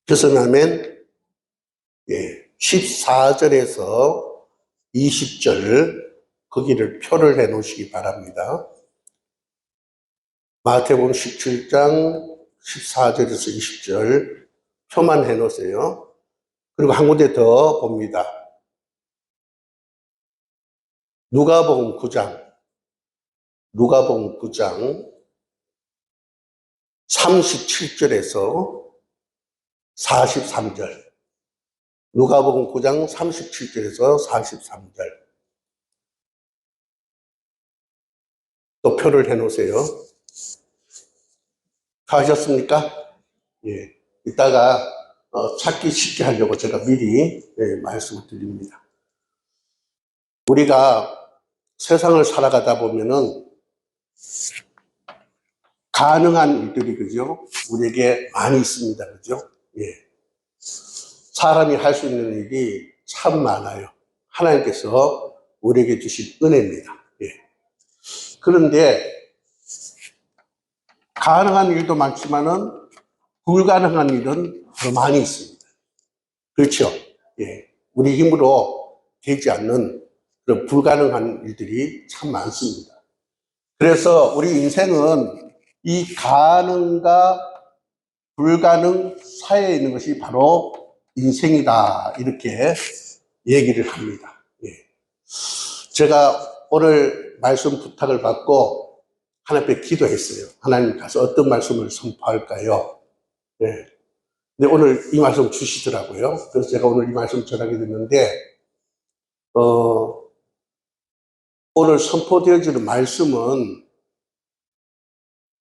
벗어나면 14절에서 20절 거기를 표를 해 놓으시기 바랍니다. 마태복음 17장 14절에서 20절 표만 해 놓으세요. 그리고 한 군데 더 봅니다. 누가복음 9장 37절에서 43절. 누가복음 9장 37절에서 43절. 또 표를 해 놓으세요. 다 하셨습니까? 예. 이따가 찾기 쉽게 하려고 제가 미리 말씀을 드립니다. 우리가 세상을 살아가다 보면은 가능한 일들이, 그죠? 우리에게 많이 있습니다. 그죠? 예. 사람이 할 수 있는 일이 참 많아요. 하나님께서 우리에게 주신 은혜입니다. 예. 그런데 가능한 일도 많지만은 불가능한 일은 더 많이 있습니다. 그렇죠? 예. 우리 힘으로 되지 않는 그런 불가능한 일들이 참 많습니다. 그래서 우리 인생은 이 가능과 불가능 사이에 있는 것이 바로 인생이다, 이렇게 얘기를 합니다. 예. 제가 오늘 말씀 부탁을 받고 하나님 앞에 기도했어요. 하나님 가서 어떤 말씀을 선포할까요? 예. 근데 오늘 이 말씀 주시더라고요. 그래서 제가 오늘 이 말씀 전하게 됐는데, 오늘 선포되어지는 말씀은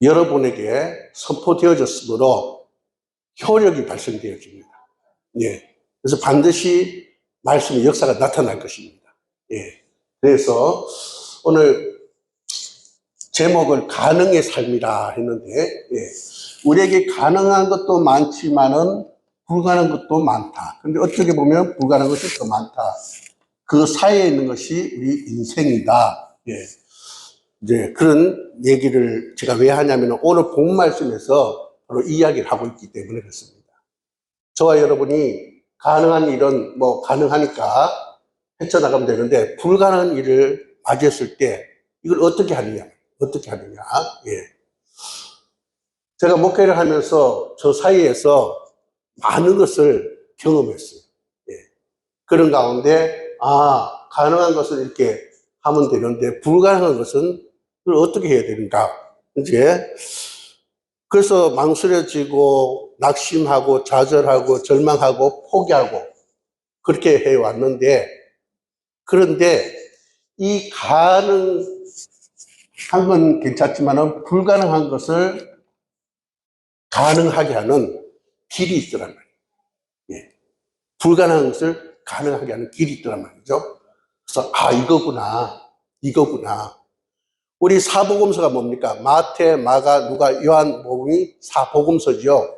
여러분에게 선포되어졌으므로 효력이 발생되어집니다. 예. 그래서 반드시 말씀의 역사가 나타날 것입니다. 예. 그래서 오늘 제목을 가능의 삶이라 했는데, 예. 우리에게 가능한 것도 많지만은 불가능한 것도 많다. 근데 어떻게 보면 불가능한 것이 더 많다. 그 사이에 있는 것이 우리 인생이다. 예. 이제 그런 얘기를 제가 왜 하냐면 오늘 본 말씀에서 바로 이야기를 하고 있기 때문에 그렇습니다. 저와 여러분이 가능한 일은 뭐 가능하니까 헤쳐나가면 되는데 불가능한 일을 맞이했을 때 이걸 어떻게 하느냐. 예. 제가 목회를 하면서 저 사이에서 많은 것을 경험했어요. 예. 그런 가운데 가능한 것을 이렇게 하면 되는데 불가능한 것은 그걸 어떻게 해야 되는가. 이제 그래서 망설여지고 낙심하고 좌절하고 절망하고 포기하고 그렇게 해왔는데, 그런데 이 가능한 건 괜찮지만은 불가능한 것을 가능하게 하는 길이 있더란 말이에요. 예. 불가능한 것을 가능하게 하는 길이 있더란 말이죠. 그래서 이거구나. 우리 사복음서가 뭡니까? 마태, 마가, 누가, 요한복음이 사복음서죠.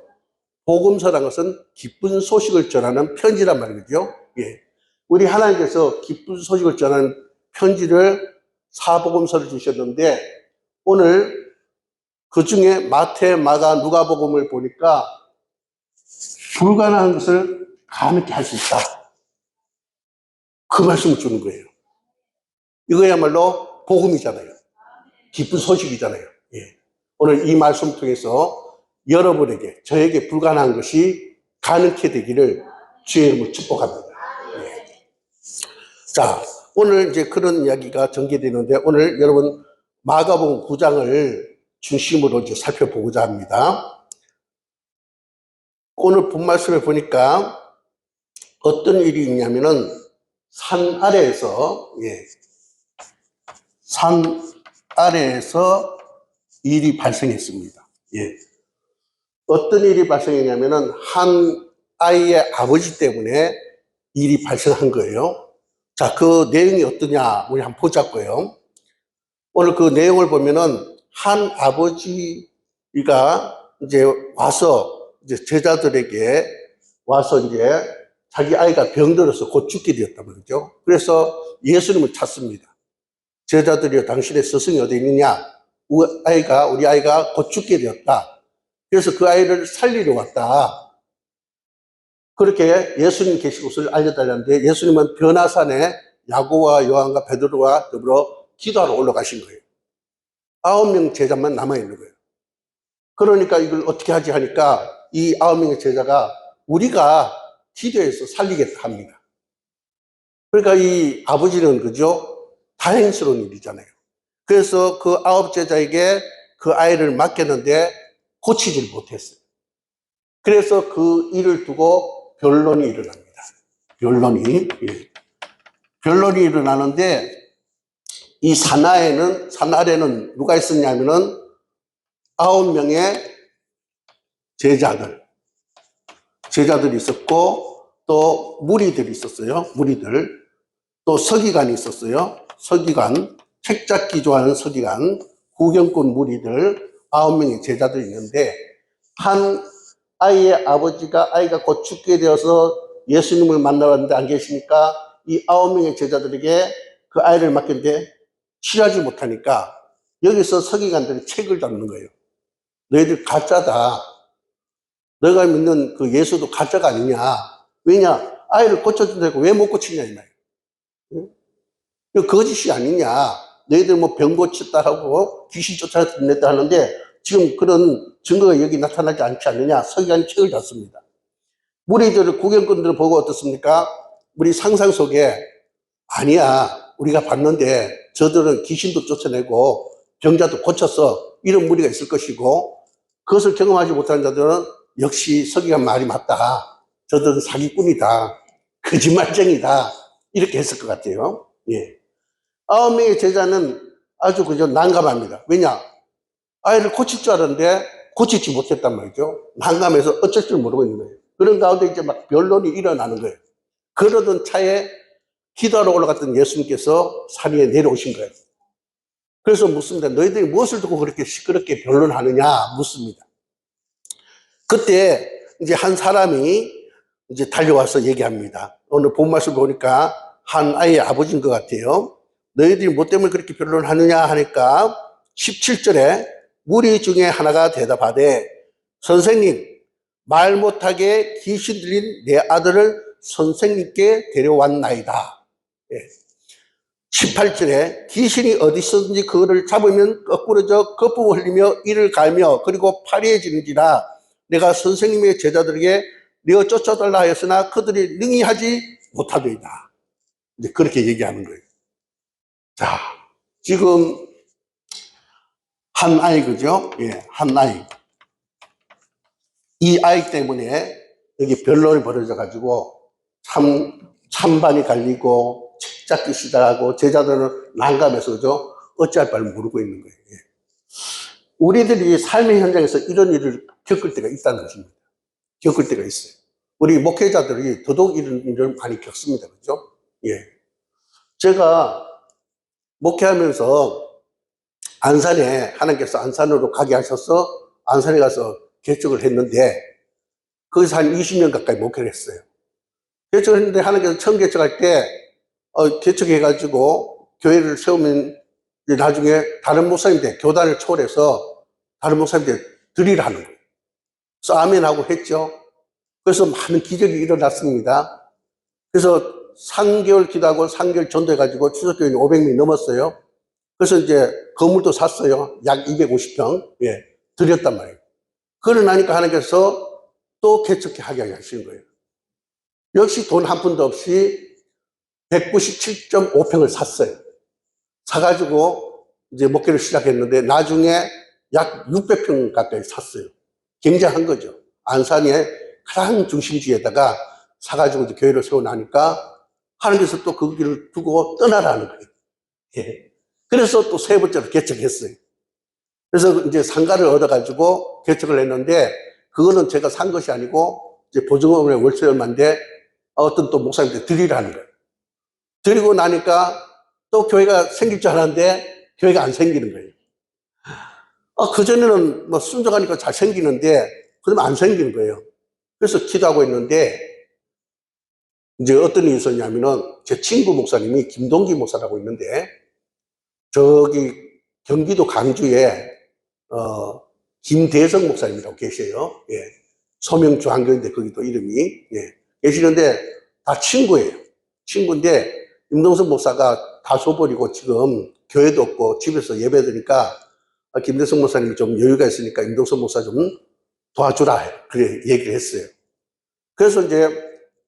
복음서란 것은 기쁜 소식을 전하는 편지란 말이죠. 예. 우리 하나님께서 기쁜 소식을 전하는 편지를 사복음서를 주셨는데, 오늘 그 중에 마태, 마가, 누가복음을 보니까 불가능한 것을 가능케 할 수 있다. 그 말씀을 주는 거예요. 이거야말로 복음이잖아요. 기쁜 소식이잖아요. 예. 오늘 이 말씀 통해서 여러분에게, 저에게 불가능한 것이 가능케 되기를 주의 이름으로 축복합니다. 예. 자, 오늘 이제 그런 이야기가 전개되는데, 오늘 여러분 마가복음 9장을 중심으로 이제 살펴보고자 합니다. 오늘 본 말씀에 보니까 어떤 일이 있냐면은 산 아래에서 일이 발생했습니다. 예. 어떤 일이 발생했냐면은 한 아이의 아버지 때문에 일이 발생한 거예요. 자, 그 내용이 어떠냐, 우리 한번 보자고요. 오늘 그 내용을 보면은 한 아버지가 이제 와서 이제 제자들에게 와서 이제 자기 아이가 병들어서 곧 죽게 되었단 말이죠. 그래서 예수님을 찾습니다. 제자들이여, 당신의 스승이 어디 있느냐? 우리 아이가 곧 죽게 되었다. 그래서 그 아이를 살리러 왔다. 그렇게 예수님 계신 곳을 알려달라는데 예수님은 변화산에 야고보와 요한과 베드로와 더불어 기도하러 올라가신 거예요. 9명 제자만 남아있는 거예요. 그러니까 이걸 어떻게 하지 하니까 이 9명의 제자가 우리가 기도해서 살리겠다 합니다. 그러니까 이 아버지는 그죠? 다행스러운 일이잖아요. 그래서 그 9 제자에게 그 아이를 맡겼는데 고치질 못했어요. 그래서 그 일을 두고 변론이 일어납니다. 변론이. 예. 변론이 일어나는데 이 산 아래는 누가 있었냐면은 9명의 제자들이 있었고 또 무리들이 있었어요. 무리들. 또 서기관이 있었어요. 서기관, 책 잡기 좋아하는 서기관, 구경꾼 무리들 9명의 제자들이 있는데 한 아이의 아버지가 아이가 곧 죽게 되어서 예수님을 만나러 왔는데 안 계시니까 이 9명의 제자들에게 그 아이를 맡겼는데 취하지 못하니까 여기서 서기관들이 책을 잡는 거예요. 너희들 가짜다. 너가 믿는 그 예수도 가짜가 아니냐. 왜냐? 아이를 고쳐준다고 왜 못 고치냐 이 말이에요. 응? 거짓이 아니냐. 너희들 뭐 병 고쳤다 하고 귀신 쫓아냈다 하는데 지금 그런 증거가 여기 나타나지 않지 않느냐. 서기관이 책을 잡습니다. 무리들을 구경꾼들을 보고 어떻습니까? 우리 상상 속에 아니야. 우리가 봤는데 저들은 귀신도 쫓아내고 병자도 고쳐서 이런 무리가 있을 것이고 그것을 경험하지 못한 자들은 역시 서기관 말이 맞다. 저들은 사기꾼이다. 거짓말쟁이다. 이렇게 했을 것 같아요. 예. 9명의 제자는 아주 그저 난감합니다. 왜냐? 아이를 고칠 줄 알았는데 고치지 못했단 말이죠. 난감해서 어쩔 줄 모르고 있는 거예요. 그런 가운데 이제 막 변론이 일어나는 거예요. 그러던 차에 기도하러 올라갔던 예수님께서 산 위에 내려오신 거예요. 그래서 묻습니다. 너희들이 무엇을 두고 그렇게 시끄럽게 변론하느냐 묻습니다. 그때 이제 한 사람이 이제 달려와서 얘기합니다. 오늘 본 말씀 보니까 한 아이의 아버지인 것 같아요. 너희들이 뭐 때문에 그렇게 변론하느냐 하니까 17절에 무리 중에 하나가 대답하되 선생님 말 못하게 귀신 들린 내 아들을 선생님께 데려왔나이다. 18절에 귀신이 어디 있었는지 그거를 잡으면 거꾸러져 거품을 흘리며 이를 갈며 그리고 파리해지는지라 내가 선생님의 제자들에게 내어 쫓아달라 하였으나 그들이 능히 하지 못하더이다. 이제 그렇게 얘기하는 거예요. 자, 지금 한 아이 그죠? 예, 한 아이. 이 아이 때문에 여기 변론이 벌어져 가지고 찬반이 갈리고 책 잡기 시작하고 제자들은 난감해서 그죠? 어찌할 바를 모르고 있는 거예요. 예. 우리들이 삶의 현장에서 이런 일을 겪을 때가 있다는 것입니다. 겪을 때가 있어요. 우리 목회자들이 더더욱 이런 일을 많이 겪습니다. 그죠? 예. 제가 목회하면서 안산에 하나님께서 안산으로 가게 하셔서 안산에 가서 개척을 했는데 거기서 한 20년 가까이 목회를 했어요. 개척을 했는데 하나님께서 처음 개척할 때 개척해가지고 교회를 세우면 나중에 다른 목사님들 교단을 초월해서 다른 목사님들 드리를 하는 거예요. 그래서 아멘하고 했죠. 그래서 많은 기적이 일어났습니다. 그래서 3개월 기도하고 3개월 전도해가지고 추석교회는 500명이 넘었어요. 그래서 이제 건물도 샀어요. 약 250평. 예, 드렸단 말이에요. 그러고 나니까 하나님께서 또 개척하게 하시는 거예요. 역시 돈 한 푼도 없이 197.5평을 샀어요. 사가지고 이제 목회를 시작했는데 나중에 약 600평 가까이 샀어요. 굉장한 거죠. 안산의 가장 중심지에다가 사가지고 이제 교회를 세워나니까 하나님께서 또 그 길을 두고 떠나라는 거예요. 예. 그래서 또 세 번째로 개척했어요. 그래서 이제 상가를 얻어가지고 개척을 했는데 그거는 제가 산 것이 아니고 이제 보증금의 월세 얼마인데 어떤 또 목사님한테 드리라는 거예요. 드리고 나니까 또 교회가 생길 줄 알았는데 교회가 안 생기는 거예요. 그전에는 뭐 순종하니까 잘 생기는데 그러면 안 생기는 거예요. 그래서 기도하고 있는데 이제 어떤 일이 있었냐면은 제 친구 목사님이 김동기 목사라고 있는데 저기 경기도 강주에 김대성 목사님이라고 계세요. 예. 소명주한교인데 거기도 이름이 예. 계시는데 다 친구예요. 친구인데 임동석 목사가 다 줘버리고 지금 교회도 없고 집에서 예배 드니까 김대성 목사님이 좀 여유가 있으니까 임동석 목사 좀 도와주라 그래 얘기를 했어요. 그래서 이제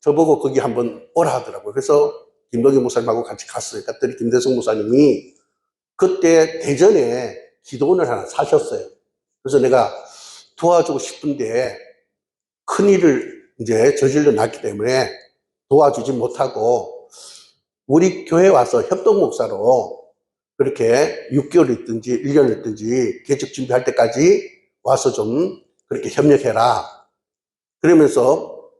저보고 거기 한번 오라 하더라고요. 그래서 김동기 목사님하고 같이 갔어요. 갔더니 김대성 목사님이 그때 대전에 기도원을 하나 사셨어요. 그래서 내가 도와주고 싶은데 큰일을 이제 저질러 놨기 때문에 도와주지 못하고 우리 교회 와서 협동 목사로 그렇게 6개월 있든지 1년 있든지 개척 준비할 때까지 와서 좀 그렇게 협력해라. 그러면서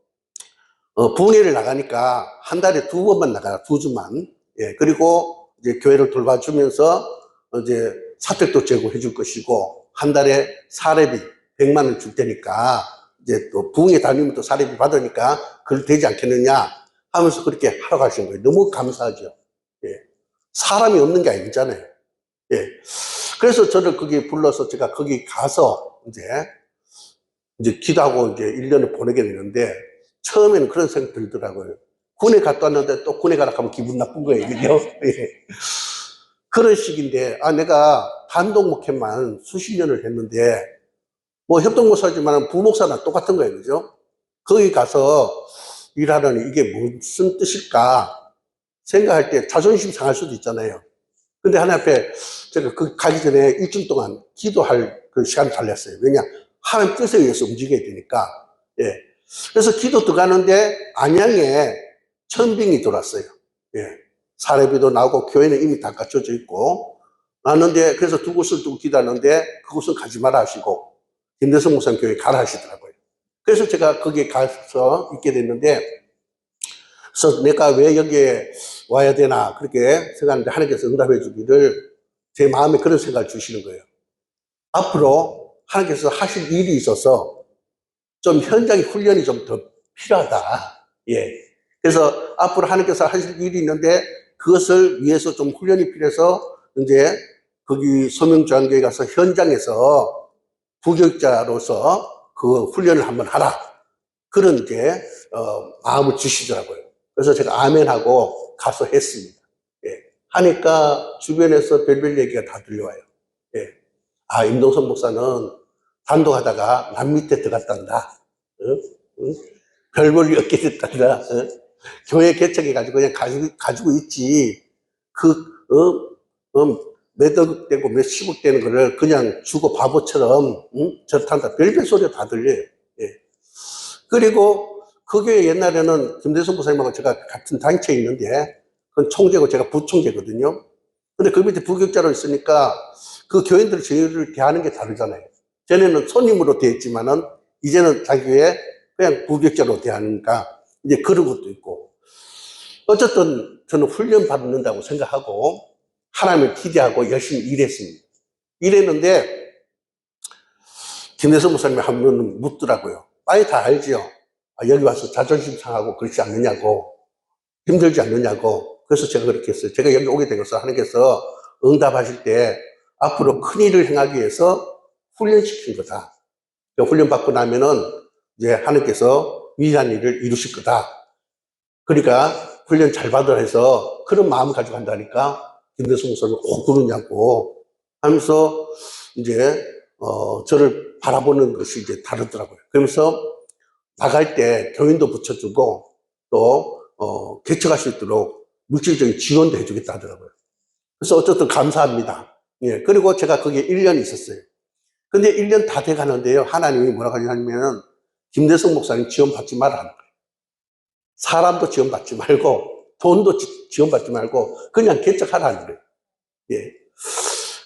부흥회를 나가니까 한 달에 2번만 나가요. 2주만. 예, 그리고 이제 교회를 돌봐주면서 이제 사택도 제공해 줄 것이고 한 달에 사례비 100만 원 줄 테니까 이제 또 부흥회 다니면 또 사례비 받으니까 그걸 되지 않겠느냐 하면서 그렇게 하러 가신 거예요. 너무 감사하죠. 예. 사람이 없는 게 아니잖아요. 예. 그래서 저를 거기 불러서 제가 거기 가서 이제 기도하고 이제 1년을 보내게 되는데 처음에는 그런 생각 들더라고요. 군에 갔다 왔는데 또 군에 가라 하면 기분 나쁜 거예요. 그죠? 예. 그런 식인데, 내가 단독 목회만 수십 년을 했는데, 뭐 협동목사지만 부목사나 똑같은 거예요. 그죠? 거기 가서 일하려니 이게 무슨 뜻일까 생각할 때 자존심 상할 수도 있잖아요. 근데 하나님 앞에 제가 그 가기 전에 일주일 동안 기도할 그 시간을 달렸어요. 왜냐? 하나님 뜻에 의해서 움직여야 되니까. 예. 그래서 기도 들어가는데 안양에 천빙이 들어왔어요. 예. 사례비도 나오고 교회는 이미 다 갖춰져 있고 왔는데 그래서 두 곳을 두고 기도하는데 그곳은 가지 마라 하시고 김대성 목사님 교회 가라 하시더라고요. 그래서 제가 거기에 가서 있게 됐는데 그래서 내가 왜 여기에 와야 되나 그렇게 생각하는데 하나님께서 응답해 주기를 제 마음에 그런 생각을 주시는 거예요. 앞으로 하나님께서 하실 일이 있어서 좀 현장의 훈련이 좀 더 필요하다. 예. 그래서 앞으로 하나님께서 하실 일이 있는데 그것을 위해서 좀 훈련이 필요해서 이제 거기 소명조항교회 가서 현장에서 부교육자로서 그 훈련을 한번 하라. 그런 이제 마음을 주시더라고요. 그래서 제가 아멘하고 가서 했습니다. 예. 하니까 주변에서 별별 얘기가 다 들려와요. 예. 임동선 목사는 단독하다가 남 밑에 들어갔단다. 별 볼일 없게 됐단다. 교회 개척해가지고 그냥 가지고 있지. 몇억 되고 몇십억 되는 거를 그냥 주고 바보처럼, 저탄다. 별별 소리가 다 들려요. 예. 그리고 그 교회 옛날에는 김대성 목사님하고 제가 같은 단체에 있는데, 그건 총재고 제가 부총재거든요. 근데 그 밑에 부교육자로 있으니까 그 교인들 저희를 대하는 게 다르잖아요. 전에는 손님으로 대했지만은 이제는 자기 교회 그냥 부교육자로 대하니까 이제 그런 것도 있고. 어쨌든 저는 훈련 받는다고 생각하고 하나님을 기대하고 열심히 일했습니다. 일했는데 김대성 목사님이 한 번 묻더라고요. 빨리 다 알지요. 여기 와서 자존심 상하고 그렇지 않느냐고, 힘들지 않느냐고. 그래서 제가 그렇게 했어요. 제가 여기 오게 된 것은 하나님께서 응답하실 때 앞으로 큰 일을 행하기 위해서 훈련시킨 거다. 훈련 받고 나면은 이제 하나님께서 위대한 일을 이루실 거다. 그러니까 훈련 잘 받으라 해서 그런 마음을 가지고 한다니까 김대성 목사님 그러냐고 하면서 이제 저를 바라보는 것이 이제 다르더라고요. 그러면서 나갈 때 교인도 붙여주고 또 개척할 수 있도록 물질적인 지원도 해주겠다 하더라고요. 그래서 어쨌든 감사합니다. 예. 그리고 제가 거기에 1년 있었어요. 근데 1년 다 돼 가는데요. 하나님이 뭐라고 하냐면 김대성 목사님 지원받지 말라 하는 거예요. 사람도 지원받지 말고 돈도 지원받지 말고 그냥 개척하라는 거예요. 예.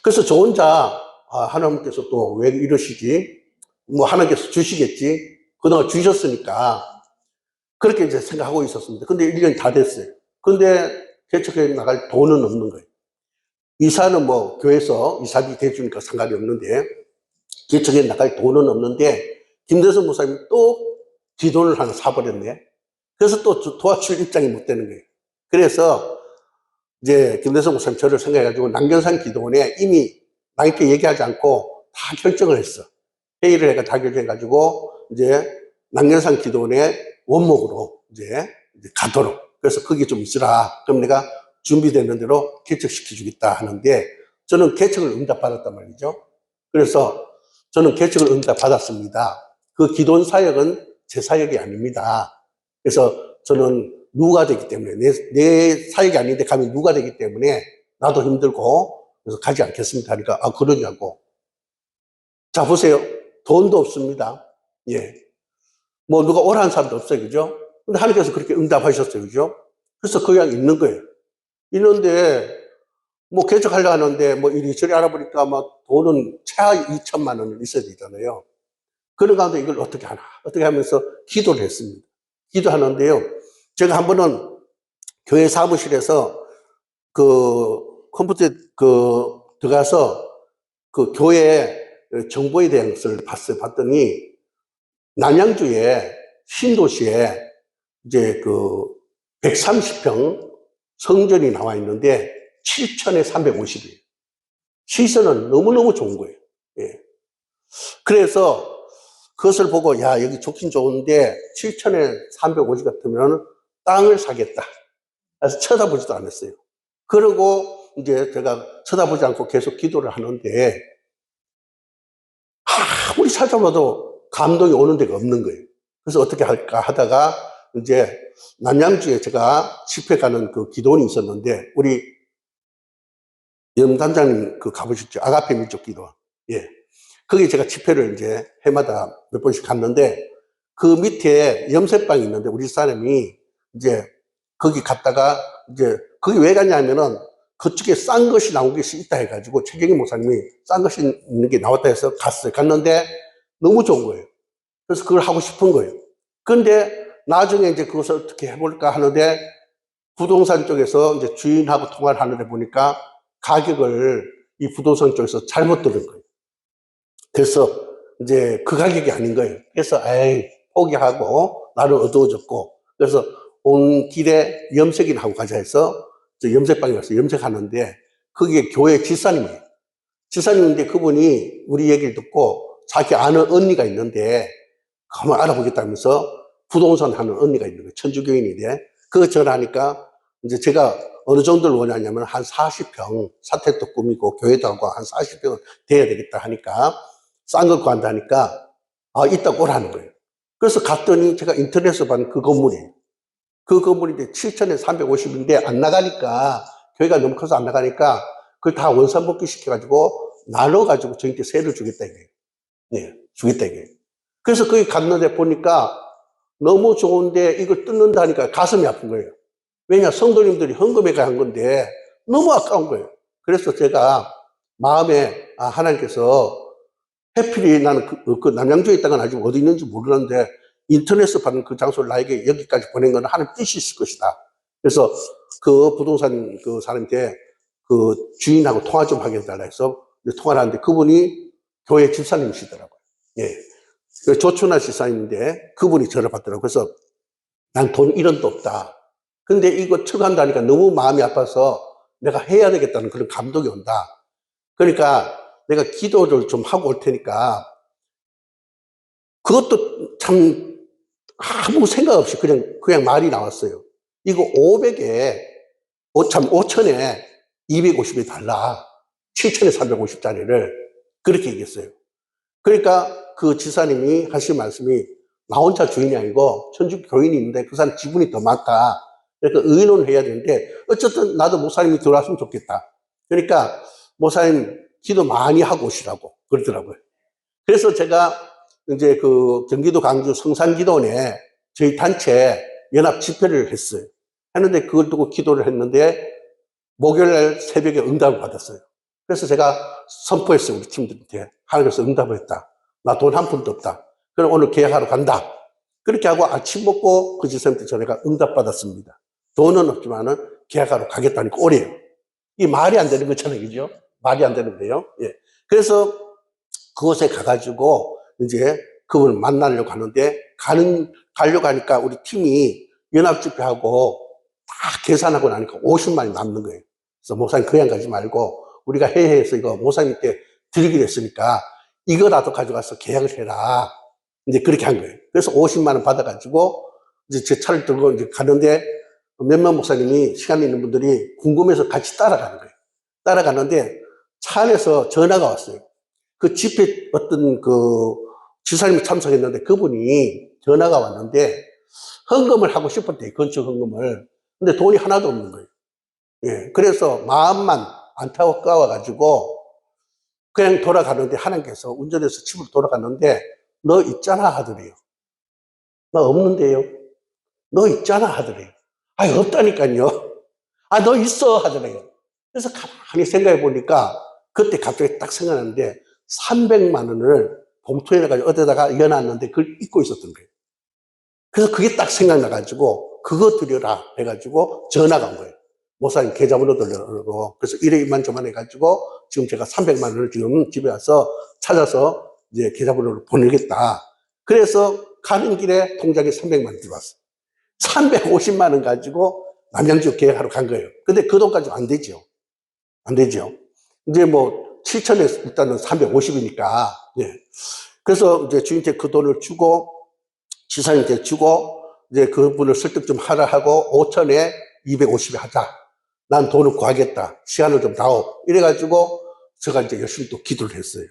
그래서 저 혼자 하나님께서 또 왜 이러시지? 뭐 하나님께서 주시겠지? 그동안 주셨으니까 그렇게 이제 생각하고 있었습니다. 근데 1년이 다 됐어요. 근데 개척에 나갈 돈은 없는 거예요. 이사는 뭐 교회에서 이사비 대주니까 상관이 없는데 개척에 나갈 돈은 없는데 김대성 목사님이 또 기도를 하나 사버렸네. 그래서 또 도와줄 입장이 못 되는 거예요. 그래서 이제 김대성 목사님 저를 생각해가지고 남경산 기도원에 이미 나한테 얘기하지 않고 다 결정을 했어. 회의를 해가 다 결정해가지고 이제 남경산 기도원에 원목으로 이제 가도록. 그래서 거기 좀 있으라. 그럼 내가 준비되는 대로 개척시켜주겠다 하는데, 저는 개척을 응답받았단 말이죠. 그래서 저는 개척을 응답받았습니다. 그 기도원 사역은 제 사역이 아닙니다. 그래서 저는 누가 되기 때문에, 내 사역이 아닌데 가면 누가 되기 때문에 나도 힘들고, 그래서 가지 않겠습니다. 하니까, 아, 그러냐고. 자, 보세요. 돈도 없습니다. 예. 뭐, 누가 오라는 사람도 없어요. 그죠? 근데 하나님께서 그렇게 응답하셨어요. 그죠? 그래서 그냥 있는 거예요. 있는데, 뭐, 개척하려고 하는데, 뭐, 이리저리 알아보니까 막 돈은 최하 2천만 원은 있어야 되잖아요. 그런 가운데 이걸 어떻게 하나. 어떻게 하면서 기도를 했습니다. 기도하는데요. 제가 한 번은 교회 사무실에서 그 컴퓨터에 들어가서 그 교회 정보에 대한 것을 봤어요. 봤더니 남양주에 신도시에 이제 그 130평 성전이 나와 있는데 7천에 350이에요. 시세는 너무너무 좋은 거예요. 예. 그래서 그것을 보고 야, 여기 좋긴 좋은데 7천에 350 같으면 땅을 사겠다. 그래서 쳐다보지도 않았어요. 그러고 이제 제가 쳐다보지 않고 계속 기도를 하는데 아무리 찾아봐도 감동이 오는 데가 없는 거예요. 그래서 어떻게 할까 하다가 이제 남양주에 제가 집회 가는 그 기도원이 있었는데 우리 염단장님 그 가보셨죠? 아가페 민족 기도원. 예. 거기 제가 집회를 이제 해마다 몇 번씩 갔는데 그 밑에 염색방이 있는데 우리 사람이 이제 거기 갔다가 이제 거기 왜 갔냐면은 그쪽에 싼 것이 나온 것이 있다 해가지고 최경희 목사님이 싼 것이 있는 게 나왔다 해서 갔어요. 갔는데 너무 좋은 거예요. 그래서 그걸 하고 싶은 거예요. 그런데 나중에 이제 그것을 어떻게 해볼까 하는데 부동산 쪽에서 이제 주인하고 통화를 하는데 보니까 가격을 이 부동산 쪽에서 잘못 들은 거예요. 그래서 이제 그 가격이 아닌 거예요. 그래서 에이 포기하고 나를 어두워졌고 그래서 온 길에 염색이나 하고 가자 해서 염색방에 가서 염색하는데 거기에 교회 집사님이에요. 집사님인데 그분이 우리 얘기를 듣고 자기 아는 언니가 있는데 한번 알아보겠다면서 부동산 하는 언니가 있는 거예요. 천주교인인데 그거 전화하니까 이제 제가 어느 정도를 원하냐면 한 40평 사택도 꾸미고 교회도 하고 한 40평은 돼야 되겠다 하니까 싼 거 구한다니까 아 이따 오라는 거예요. 그래서 갔더니 제가 인터넷에서 본 그 건물이에요. 그 건물인데 7천에 350인데 안 나가니까 교회가 너무 커서 안 나가니까 그걸 다 원산복귀 시켜가지고 나눠가지고 저희한테 세를 주겠다 이거예요. 네, 주겠다 이거예요. 그래서 거기 갔는데 보니까 너무 좋은데 이걸 뜯는다니까 가슴이 아픈 거예요. 왜냐 성도님들이 헌금해가 한 건데 너무 아까운 거예요. 그래서 제가 마음에 아 하나님께서 해필이 나는 그 남양주에 있다가 아직 어디 있는지 모르는데 인터넷에서 받은 그 장소를 나에게 여기까지 보낸 건 하나님 뜻이 있을 것이다. 그래서 그 부동산 그 사람한테 그 주인하고 통화 좀 하게 해달라 해서 통화를 하는데 그분이 교회 집사님이시더라고요. 예. 조춘하 집사님인데 그분이 저를 받더라고요. 그래서 난 돈 1원도 없다. 근데 이거 처간다니까 너무 마음이 아파서 내가 해야 되겠다는 그런 감동이 온다. 그러니까 내가 기도를 좀 하고 올 테니까 그것도 참 아무 생각 없이 그냥 말이 나왔어요. 이거 500에 5천에 250이 달라. 7천에 350짜리를 그렇게 얘기했어요. 그러니까 그 지사님이 하신 말씀이 나 혼자 주인이 아니고 천주교 교인이 있는데 그 사람 지분이 더 많다. 그러니까 의논을 해야 되는데 어쨌든 나도 목사님이 들어왔으면 좋겠다. 그러니까 목사님 기도 많이 하고 오시라고 그러더라고요. 그래서 제가 이제 그 경기도 광주 성산기도원에 저희 단체 연합 집회를 했어요. 했는데 그걸 두고 기도를 했는데 목요일날 새벽에 응답을 받았어요. 그래서 제가 선포했어요. 우리 팀들한테. 하나님께서 응답을 했다. 나 돈 한 푼도 없다. 그럼 오늘 계약하러 간다. 그렇게 하고 아침 먹고 그 집사님한테 전화가 응답받았습니다. 돈은 없지만은 계약하러 가겠다니까 오래요. 이 말이 안 되는 거잖아요. 그죠? 말이 안 되는데요. 예. 그래서 그곳에 가가지고 이제 그분을 만나려고 하는데 가려고 하니까 우리 팀이 연합집회하고 다 계산하고 나니까 50만이 남는 거예요. 그래서 목사님 그냥 가지 말고 우리가 회의해서 이거 목사님께 드리기로 했으니까 이거라도 가져가서 계약을 해라. 이제 그렇게 한 거예요. 그래서 50만 원 받아가지고 이제 제 차를 들고 이제 가는데 몇몇 목사님이 시간 있는 분들이 궁금해서 같이 따라가는 거예요. 따라가는데 차 안에서 전화가 왔어요. 그 집회 어떤 그 지사님이 참석했는데 그분이 전화가 왔는데 헌금을 하고 싶었대요. 건축 헌금을. 근데 돈이 하나도 없는 거예요. 예. 그래서 마음만 안타까워가지고 그냥 돌아가는데 하나님께서 운전해서 집으로 돌아갔는데 너 있잖아 하더래요. 나 없는데요. 너 있잖아 하더래요. 아니 없다니까요. 아 너 있어 하더래요. 그래서 가만히 생각해 보니까 그때 갑자기 딱 생각나는데 300만 원을 봉투에 넣어가지고 어디다가 넣어놨는데 그걸 잊고 있었던 거예요. 그래서 그게 딱 생각나가지고 그거 드려라 해가지고 전화가 온 거예요. 목사님 계좌번호 들려고. 그래서 이래 이만저만 해가지고 지금 제가 300만 원을 지금 집에 와서 찾아서 이제 계좌번호를 보내겠다. 그래서 가는 길에 통장에 300만 원 들어왔어요. 350만 원 가지고 남양주 계약하러 간 거예요. 근데 그 돈까지 안 되죠. 안 되죠. 이제 뭐 7천에 일단은 350이니까. 예. 그래서 이제 주인한테 그 돈을 주고 지사님한테 주고 이제 그분을 설득 좀 하라 하고 5천에 250에 하자. 난 돈을 구하겠다. 시간을 좀 다오. 이래가지고 제가 이제 열심히 또 기도를 했어요.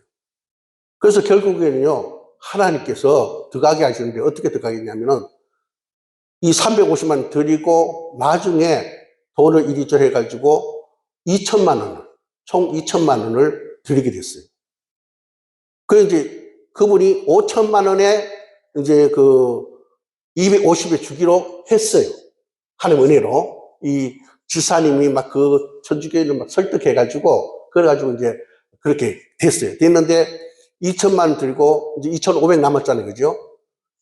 그래서 결국에는요, 하나님께서 들어가게 하시는데 어떻게 들어가게 했냐면은 이 350만 원 드리고 나중에 돈을 이리저리 해가지고 2천만 원, 총 2천만 원을 드리게 됐어요. 그래서 이제 그분이 5천만 원에 이제 그 250에 주기로 했어요. 하나님 은혜로. 이 지사님이 막 그 천주교인을 막 설득해가지고, 그래가지고 이제 그렇게 됐어요. 됐는데 2천만 원 들고 이제 2,500 남았잖아요. 그죠?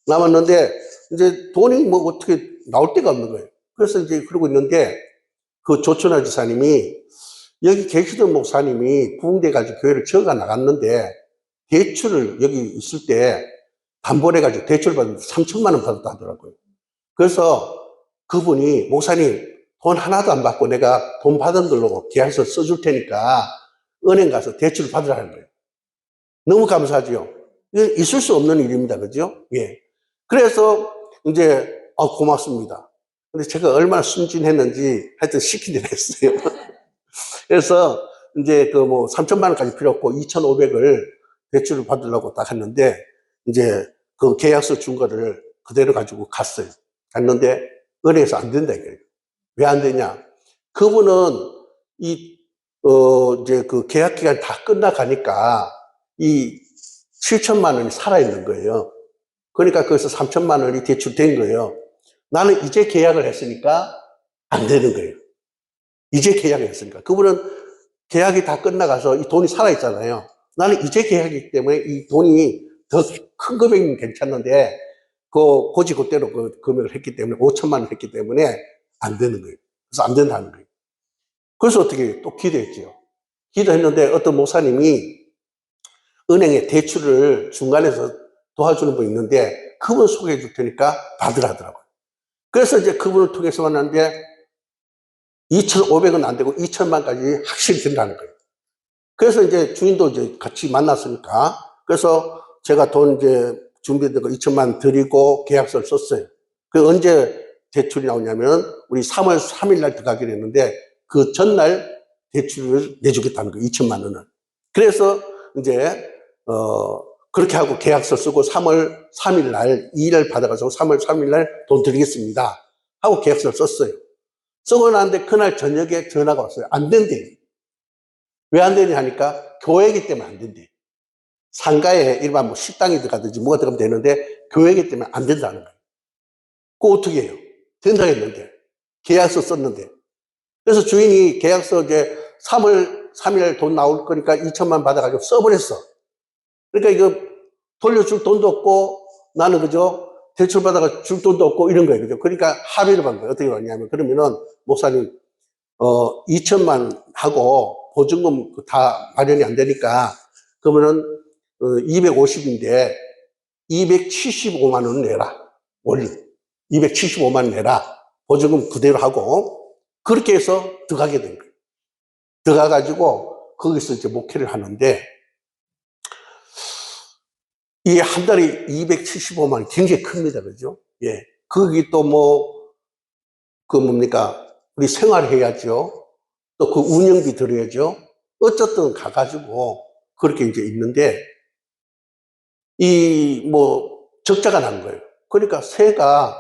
남았는데 이제 돈이 뭐 어떻게 나올 데가 없는 거예요. 그래서 이제 그러고 있는데 그 조천하 지사님이 여기 계시던 목사님이 부흥돼가지고 교회를 지어가 나갔는데 대출을 여기 있을 때 담보를 해가지고 대출 받는데 3천만 원 받았다 하더라고요. 그래서 그분이 목사님 돈 하나도 안 받고 내가 돈 받은 걸로 계약서 써줄 테니까 은행 가서 대출 받으라는 거예요. 너무 감사하죠. 있을 수 없는 일입니다. 그죠? 예. 그래서 이제 고맙습니다. 근데 제가 얼마나 순진했는지 하여튼 시킨 대로 했어요. 그래서 이제 그 뭐 3천만 원까지 필요 없고 2,500을 대출을 받으려고 딱 했는데 이제 그 계약서 준 거를 그대로 가지고 갔어요. 갔는데 은행에서 안 된다 이거예요. 왜 안 되냐? 그분은 이제 그 계약 기간 다 끝나가니까 이 7천만 원이 살아있는 거예요. 그러니까 거기서 3천만 원이 대출된 거예요. 나는 이제 계약을 했으니까 안 되는 거예요. 이제 계약을 했으니까. 그분은 계약이 다 끝나가서 이 돈이 살아있잖아요. 나는 이제 계약이기 때문에 이 돈이 더 큰 금액이면 괜찮은데, 고지그대로 그 금액을 했기 때문에, 5천만 원 했기 때문에 안 되는 거예요. 그래서 안 된다는 거예요. 그래서 어떻게 또 기도했죠. 기도했는데 어떤 목사님이 은행에 대출을 중간에서 도와주는 분 있는데 그분 소개해 줄 테니까 받으라더라고요. 그래서 이제 그분을 통해서 만났는데 2,500은 안 되고 2천만까지 확실히 된다는 거예요. 그래서 이제 주인도 이제 같이 만났으니까 그래서 제가 돈 이제 준비된 거 2천만 드리고 계약서를 썼어요. 그 언제 대출이 나오냐면 우리 3월 3일 날 들어가기로 했는데 그 전날 대출을 내주겠다는 거예요. 2천만 원을. 그래서 이제 그렇게 하고 계약서 쓰고 3월 3일 날 2일을 받아가지고 3월 3일 날 돈 드리겠습니다 하고 계약서를 썼어요. 쓰고 나는데 그날 저녁에 전화가 왔어요. 안 된대. 왜 안 되냐 하니까 교회이기 때문에 안 된대. 상가에 일반 뭐 식당이 들어가든지 뭐가 들어가면 되는데 교회이기 때문에 안 된다는 거예요. 그거 어떻게 해요? 된다고 했는데. 계약서 썼는데. 그래서 주인이 계약서 이제 3월 3일 돈 나올 거니까 2천만 받아가지고 써버렸어. 그러니까 이거 돌려줄 돈도 없고 나는 그죠? 대출 받아가 줄 돈도 없고 이런 거예요. 그죠? 그러니까 합의를 한 거예요. 어떻게 하냐면 그러면은 목사님 2천만 하고 보증금 다 마련이 안 되니까 그러면은 250인데 275만 원 내라. 원리 275만 원 내라. 보증금 그대로 하고 그렇게 해서 들어가게 된 거예요. 들어가가지고 거기서 이제 목회를 하는데 이게 한 달에 275만 원 굉장히 큽니다. 그죠? 예. 거기 또 뭐, 그 뭡니까? 우리 생활해야죠. 또 그 운영비 들어야죠. 어쨌든 가가지고 그렇게 이제 있는데, 이 뭐, 적자가 난 거예요. 그러니까 새가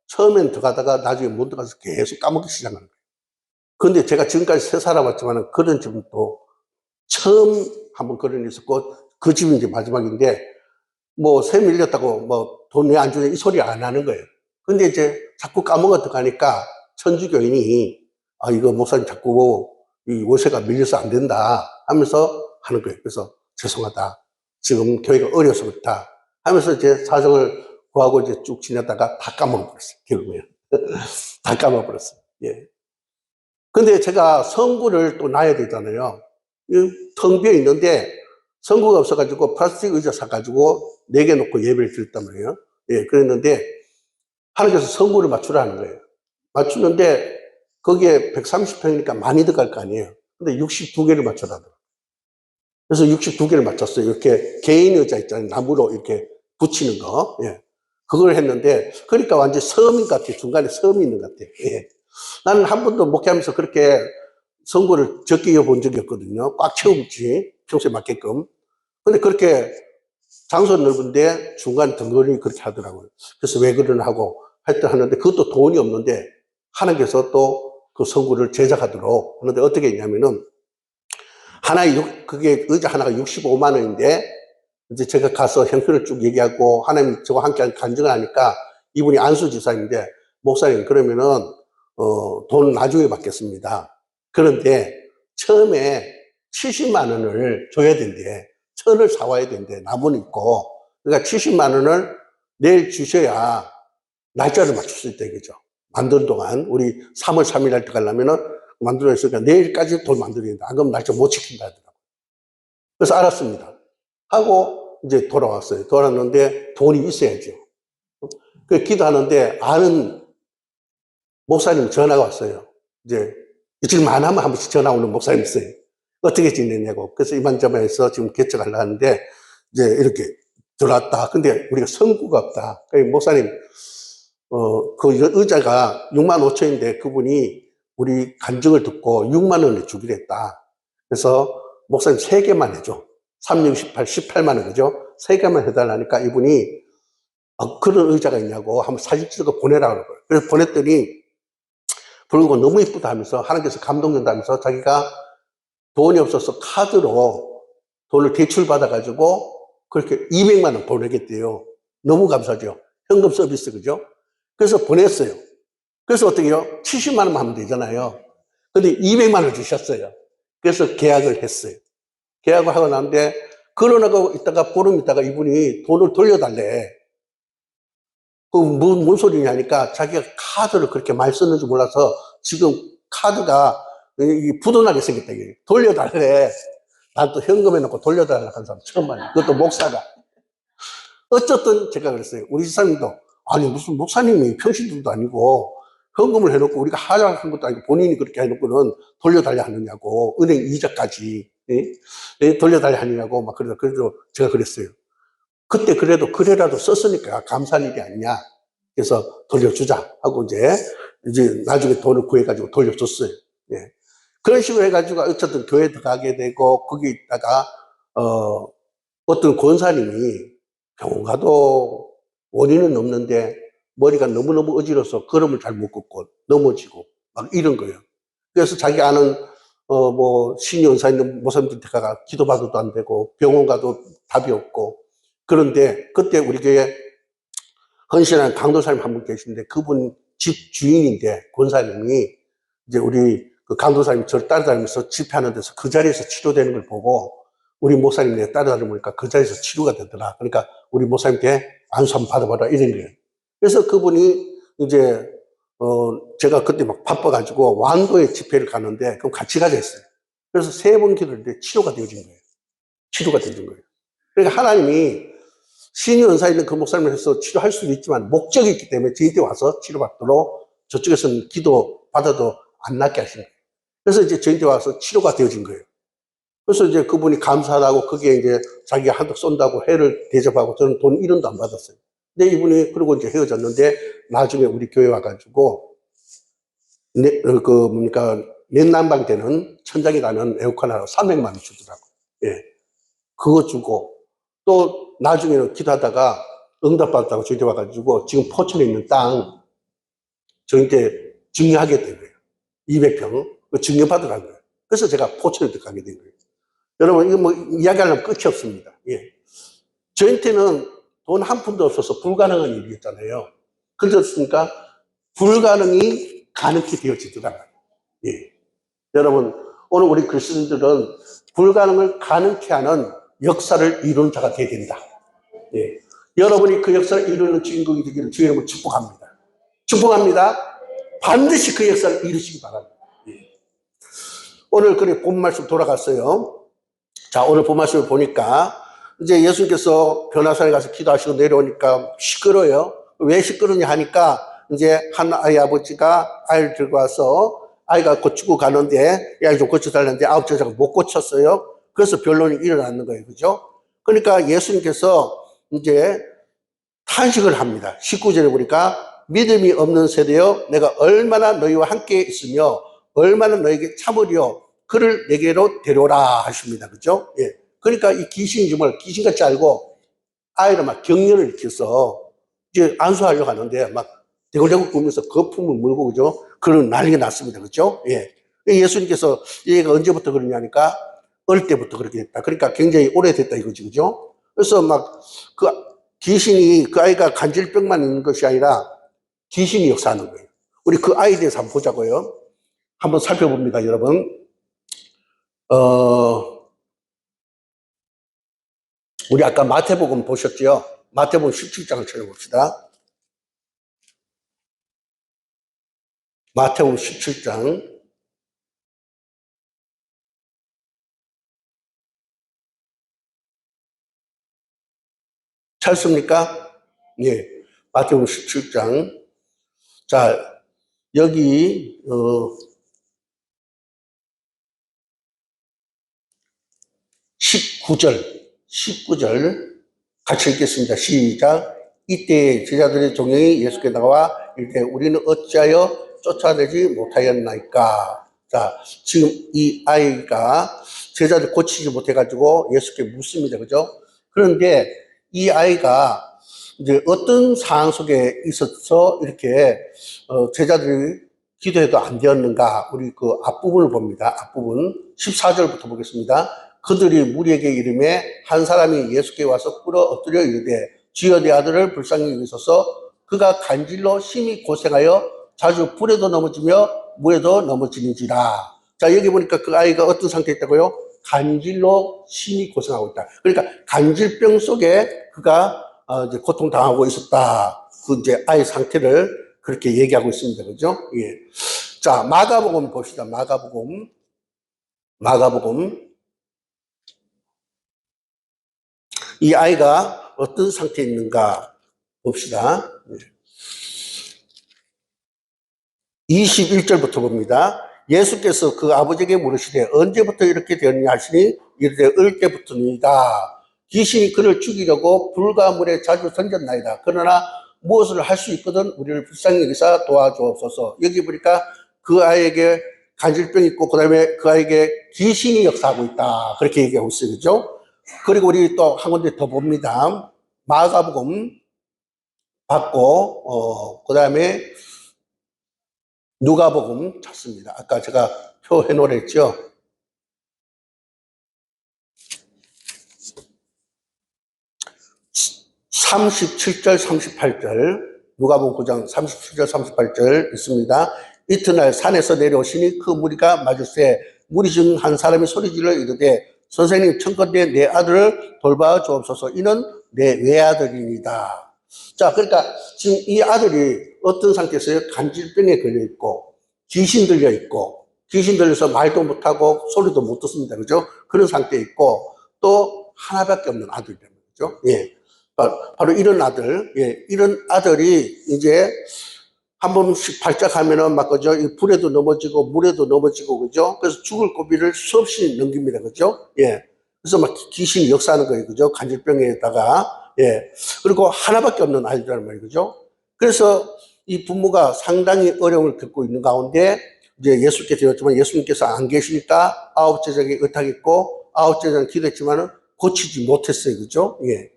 처음엔 들어가다가 나중에 못 들어가서 계속 까먹기 시작하는 거예요. 근데 제가 지금까지 새 살아봤지만 그런 집은 또 처음 한번 그런 일이 있었고, 그 집이 이제 마지막인데, 뭐, 새 밀렸다고 뭐, 돈 왜 안 주냐 이 소리 안 하는 거예요. 근데 이제 자꾸 까먹어 들어가니까 천주교인이, 아, 이거 목사님 자꾸 이 월세가 밀려서 안 된다 하면서 하는 거예요. 그래서 죄송하다. 지금 교회가 어려서 그렇다 하면서 이제 사정을 구하고 이제 쭉 지내다가 다 까먹어버렸어요. 결국에. 다 까먹어버렸어요. 예. 근데 제가 성구를 또 놔야 되잖아요. 텅 비어 있는데 성구가 없어가지고 플라스틱 의자 사가지고 4개 놓고 예배를 드렸단 말이에요. 예, 그랬는데 하나님께서 성구를 맞추라는 거예요. 맞추는데 거기에 130평이니까 많이 들어갈 거 아니에요. 근데 62개를 맞춰라더라고요. 그래서 62개를 맞췄어요. 이렇게 개인 의자 있잖아요. 나무로 이렇게 붙이는 거. 예. 그걸 했는데, 그러니까 완전 섬인 것 같아요. 중간에 섬이 있는 것 같아요. 예. 나는 한 번도 목회하면서 그렇게 성구를 적게 이어본 적이 없거든요. 꽉 채우지. 평소에 맞게끔. 근데 그렇게 장소 넓은데 중간에 덩그러니 그렇게 하더라고요. 그래서 왜 그러나 하고 하는데 그것도 돈이 없는데 하나님께서 또 그 성구를 제작하도록 하는데 어떻게 했냐면은 그게 의자 하나가 65만 원인데 이제 제가 가서 형편을 쭉 얘기하고 하나님 저와 함께 간증을 하니까 이분이 안수지사인데 목사님 그러면은 돈 나중에 받겠습니다. 그런데 처음에 70만 원을 줘야 된대. 천을 사와야 된대. 나무는 있고. 그러니까 70만 원을 내일 주셔야 날짜를 맞출 수 있다 이거죠. 만드는 동안 우리 3월 3일 날 때 가려면은 만들어냈으니까 내일까지 돈 만들어야 된다. 안 그러면 날짜 못 지킨다 하더라고요. 그래서 알았습니다. 하고 이제 돌아왔어요. 돌아왔는데 돈이 있어야죠. 그 기도하는데 아는 목사님 전화가 왔어요. 이제 일주일만 하면 한 번씩 전화 오는 목사님 있어요. 어떻게 지냈냐고. 그래서 이만저만해서 지금 개척하려고 하는데 이제 이렇게 들어왔다. 근데 우리가 성구가 없다. 그러니까 목사님 그 의자가 6만 5천인데 그분이 우리 간증을 듣고 6만 원을 주기로 했다. 그래서 목사님 3개만 해줘. 3, 6, 18, 18만 원 그죠? 3개만 해달라니까 이분이 그런 의자가 있냐고 한번 사진 찍어 보내라고 그러고요. 그래서 보냈더니 부르고 너무 이쁘다 하면서 하나님께서 감동된다 하면서 자기가 돈이 없어서 카드로 돈을 대출받아가지고 그렇게 200만 원 보내겠대요. 너무 감사하죠. 현금 서비스 그죠? 그래서 보냈어요. 그래서 어떻게 해요? 70만 원만 하면 되잖아요. 근데 200만 원을 주셨어요. 그래서 계약을 했어요. 계약을 하고 나는데 그러나고 있다가 보름 있다가 이분이 돈을 돌려달래. 그 뭔 소리냐니까 자기가 카드를 그렇게 많이 썼는지 몰라서 지금 카드가 부도나게 생겼다. 돌려달래. 난 또 현금에 넣고 돌려달라고 한 사람 처음 봐요. 그것도 목사가. 어쨌든 제가 그랬어요. 우리 집사님도 아니 무슨 목사님이 평신도도 아니고 현금을 해놓고 우리가 하자한 것도 아니고 본인이 그렇게 해놓고는 돌려달라 하느냐고 은행 이자까지 돌려달라 하느냐고 막 그래서 제가 그랬어요. 그때 그래도 그래라도 썼으니까 감사한 일이 아니냐. 그래서 돌려주자 하고 이제 나중에 돈을 구해가지고 돌려줬어요. 예. 그런 식으로 해가지고 어쨌든 교회 들어가게 되고 거기 있다가 어떤 권사님이 병원 가도 원인은 없는데 머리가 너무너무 어지러워서 걸음을 잘 못 걷고 넘어지고 막 이런 거예요. 그래서 자기 아는 뭐 신의 은사 있는 모사님한테 가가 기도받아도 안 되고 병원 가도 답이 없고 그런데 그때 우리 교회 헌신한 강도사님 한 분 계신데 그분 집 주인인데 권사님이 이제 우리 그 강도사님 저를 따라다니면서 집회하는 데서 그 자리에서 치료되는 걸 보고 우리 목사님 내가 따라다니니까 그 자리에서 치료가 되더라. 그러니까 우리 목사님께 안수 한번 받아봐라 이런 거예요. 그래서 그분이 이제 제가 그때 막 바빠가지고 완도에 집회를 가는데 그럼 같이 가자 했어요. 그래서 3번 기도했는데 치료가 되어진 거예요. 치료가 되어진 거예요. 그러니까 하나님이 신의 은사 있는 그 목사님을 해서 치료할 수도 있지만 목적이 있기 때문에 저희한테 와서 치료받도록 저쪽에서는 기도 받아도 안 낫게 하시는 거예요. 그래서 이제 저희한테 와서 치료가 되어진 거예요. 그래서 이제 그분이 감사하다고 거기에 이제 자기가 한턱 쏜다고 회를 대접하고 저는 돈 1원도 안 받았어요. 근데 이분이 그러고 이제 헤어졌는데 나중에 우리 교회 와가지고 냉난방 되는 천장에 가는 에어컨 하나 300만 원 주더라고. 예. 그거 주고 또 나중에는 기도하다가 응답받았다고 저희 와가지고 지금 포천에 있는 땅 저희한테 증여하게 된 거예요. 200평 증여받으라는 거예요. 그래서 제가 포천에 들어가게 된 거예요. 여러분 이거 뭐 이야기하려면 끝이 없습니다. 예. 저한테는 돈 한 푼도 없어서 불가능한 일이었잖아요. 그렇습니까? 불가능이 가능히 되어지더라고요. 예. 여러분 오늘 우리 그리스도인들은 불가능을 가능케 하는 역사를 이루는 자가 되어야 된다. 예. 여러분이 그 역사를 이루는 주인공이 되기를 주의 이름으로 축복합니다. 축복합니다. 반드시 그 역사를 이루시기 바랍니다. 예. 오늘 그래 본 말씀 돌아갔어요. 자, 오늘 본 말씀을 보니까 이제 예수님께서 변화산에 가서 기도하시고 내려오니까 시끄러워요. 왜 시끄러냐 하니까 이제 한 아이 아버지가 아이를 들고 와서 아이가 고치고 가는데 야, 좀 고쳐달라는데 아홉 여자가 못 고쳤어요. 그래서 변론이 일어났는 거예요. 그죠? 그러니까 예수님께서 이제 탄식을 합니다. 19절에 보니까 믿음이 없는 세대여 내가 얼마나 너희와 함께 있으며 얼마나 너에게 참으려 그를 내게로 데려오라 하십니다. 그죠? 예. 그러니까 이 귀신이 정말 귀신같이 알고 아이를 막 격려를 일으켜서 이제 안수하려고 하는데 막 대굴대굴 굴면서 거품을 물고 그죠? 그런 난리가 났습니다. 그죠? 예. 예수님께서 얘가 언제부터 그러냐니까 어릴 때부터 그렇게 됐다. 그러니까 굉장히 오래됐다 이거지. 그죠? 그래서 막 그 귀신이 그 아이가 간질병만 있는 것이 아니라 귀신이 역사하는 거예요. 우리 그 아이에 대해서 한번 보자고요. 한번 살펴봅니다, 여러분. 우리 아까 마태복음 보셨죠? 마태복음 17장을 찾아봅시다. 마태복음 17장. 찾습니까? 예. 마태복음 17장. 자, 여기, 19절 같이 읽겠습니다. 시작. 이때 제자들의 종이 예수께 나와 이르되 우리는 어찌하여 쫓아내지 못하였나이까. 자, 지금 이 아이가 제자들 고치지 못해가지고 예수께 묻습니다. 그죠? 그런데 이 아이가 이제 어떤 상황 속에 있어서 이렇게 제자들이 기도해도 안 되었는가? 우리 그 앞부분을 봅니다. 앞부분 14절부터 보겠습니다. 그들이 무리에게 이름에 한 사람이 예수께 와서 꿇어 엎드려 이르되 주여 내 아들을 불쌍히 여기소서 그가 간질로 심히 고생하여 자주 불에도 넘어지며 물에도 넘어지는지라. 자, 여기 보니까 그 아이가 어떤 상태에 있다고요? 간질로 심히 고생하고 있다. 그러니까 간질병 속에 그가 이제 고통당하고 있었다. 그 이제 아이 상태를 그렇게 얘기하고 있습니다. 그죠? 예. 자, 마가복음 봅시다. 마가복음. 이 아이가 어떤 상태에 있는가 봅시다. 21절부터 봅니다. 예수께서 그 아버지에게 물으시되 언제부터 이렇게 되었냐 하시니 이르되 어릴 때부터입니다. 귀신이 그를 죽이려고 불과 물에 자주 던졌나이다. 그러나 무엇을 할 수 있거든 우리를 불쌍히 여기사 도와주옵소서. 여기 보니까 그 아이에게 간질병이 있고 그 다음에 그 아이에게 귀신이 역사하고 있다. 그렇게 얘기하고 있어요. 그죠? 그리고 우리 또 한 군데 더 봅니다. 마가복음 받고 그 다음에 누가복음 찾습니다. 아까 제가 표 해놓으랬죠. 37절 38절 누가복음 9장 37절 38절 있습니다. 이튿날 산에서 내려오시니 그 무리가 맞을세 무리 중 한 사람이 소리질러 이르되 선생님 청컨대 내 아들을 돌봐 주옵소서 이는 내 외아들입니다. 자, 그러니까 지금 이 아들이 어떤 상태에서요? 간질병에 걸려 있고 귀신 들려 있고 귀신 들려서 말도 못하고 소리도 못 듣습니다. 그죠? 그런 상태에 있고 또 하나밖에 없는 아들이라는 거죠. 예. 바로 이런 아들, 예, 이런 아들이 이제 한 번씩 발작하면은 막 그죠? 불에도 넘어지고 물에도 넘어지고 그죠? 그래서 죽을 고비를 수없이 넘깁니다. 그죠? 예. 그래서 막 귀신이 역사하는 거예요. 그죠? 간질병에다가 예. 그리고 하나밖에 없는 아이들이란 말이죠. 그죠? 그래서 이 부모가 상당히 어려움을 겪고 있는 가운데 이제 예수께 드렸지만 예수님께서 안 계시니까 아홉 제자에게 의탁했고 아홉 제자는 기도했지만은 고치지 못했어요. 그죠? 예.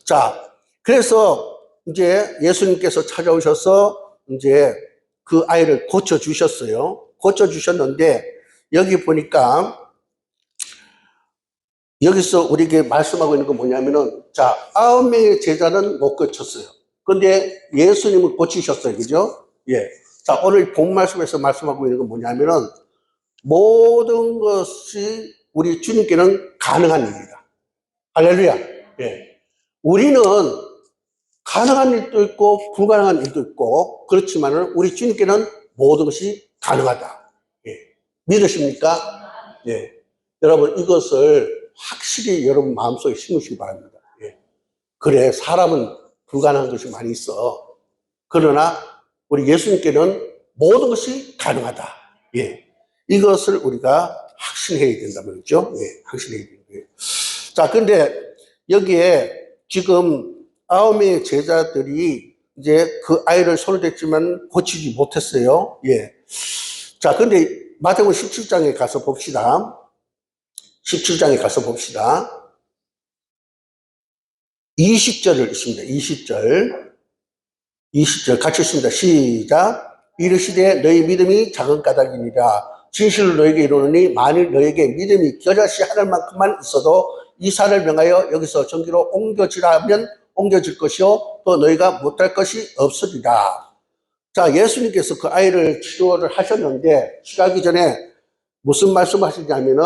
자, 그래서 이제 예수님께서 찾아오셔서 이제 그 아이를 고쳐주셨어요. 고쳐주셨는데 여기 보니까 여기서 우리에게 말씀하고 있는 건 뭐냐면은 자, 9명의 제자는 못 고쳤어요. 근데 예수님은 고치셨어요. 그죠? 예. 자, 오늘 본 말씀에서 말씀하고 있는 건 뭐냐면은 모든 것이 우리 주님께는 가능한 일이다. 할렐루야. 예. 우리는 가능한 일도 있고 불가능한 일도 있고 그렇지만은 우리 주님께는 모든 것이 가능하다. 예. 믿으십니까? 예. 여러분 이것을 확실히 여러분 마음속에 심으시기 바랍니다. 예. 그래 사람은 불가능한 것이 많이 있어. 그러나 우리 예수님께는 모든 것이 가능하다. 예. 이것을 우리가 확신해야 된다 말이죠. 예. 확신해야 된다. 예. 자, 근데 여기에 지금 9명의 제자들이 이제 그 아이를 손을 댔지만 고치지 못했어요. 예. 자, 근데 마태복음 17장에 가서 봅시다. 17장에 가서 봅시다. 20절을 읽습니다. 20절 같이 읽습니다. 시작. 이르시되 너희 믿음이 작은 까닭이니라. 진실로 너에게 이르노니 만일 너에게 믿음이 겨자씨 하늘만큼만 있어도 이 산을 명하여 여기서 저기로 옮겨지라 하면 옮겨질 것이요 또 너희가 못할 것이 없으리라. 자, 예수님께서 그 아이를 치료를 하셨는데 치료하기 전에 무슨 말씀하시냐면은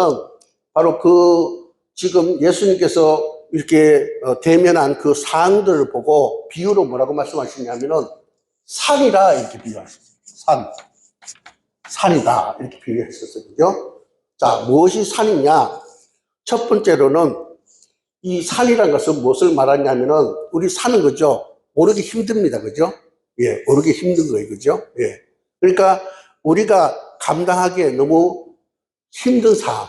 바로 그 지금 예수님께서 이렇게 대면한 그 사항들을 보고 비유로 뭐라고 말씀하시냐면은 산이라 이렇게 비유하셨어요. 산이다 이렇게 비유했었어요. 그죠? 자, 무엇이 산이냐? 첫 번째로는 이 산이라는 것은 무엇을 말하냐면은 우리 사는 거죠. 오르기 힘듭니다. 그죠? 예, 오르기 힘든 거예요. 그죠? 예. 그러니까 우리가 감당하기에 너무 힘든 상황.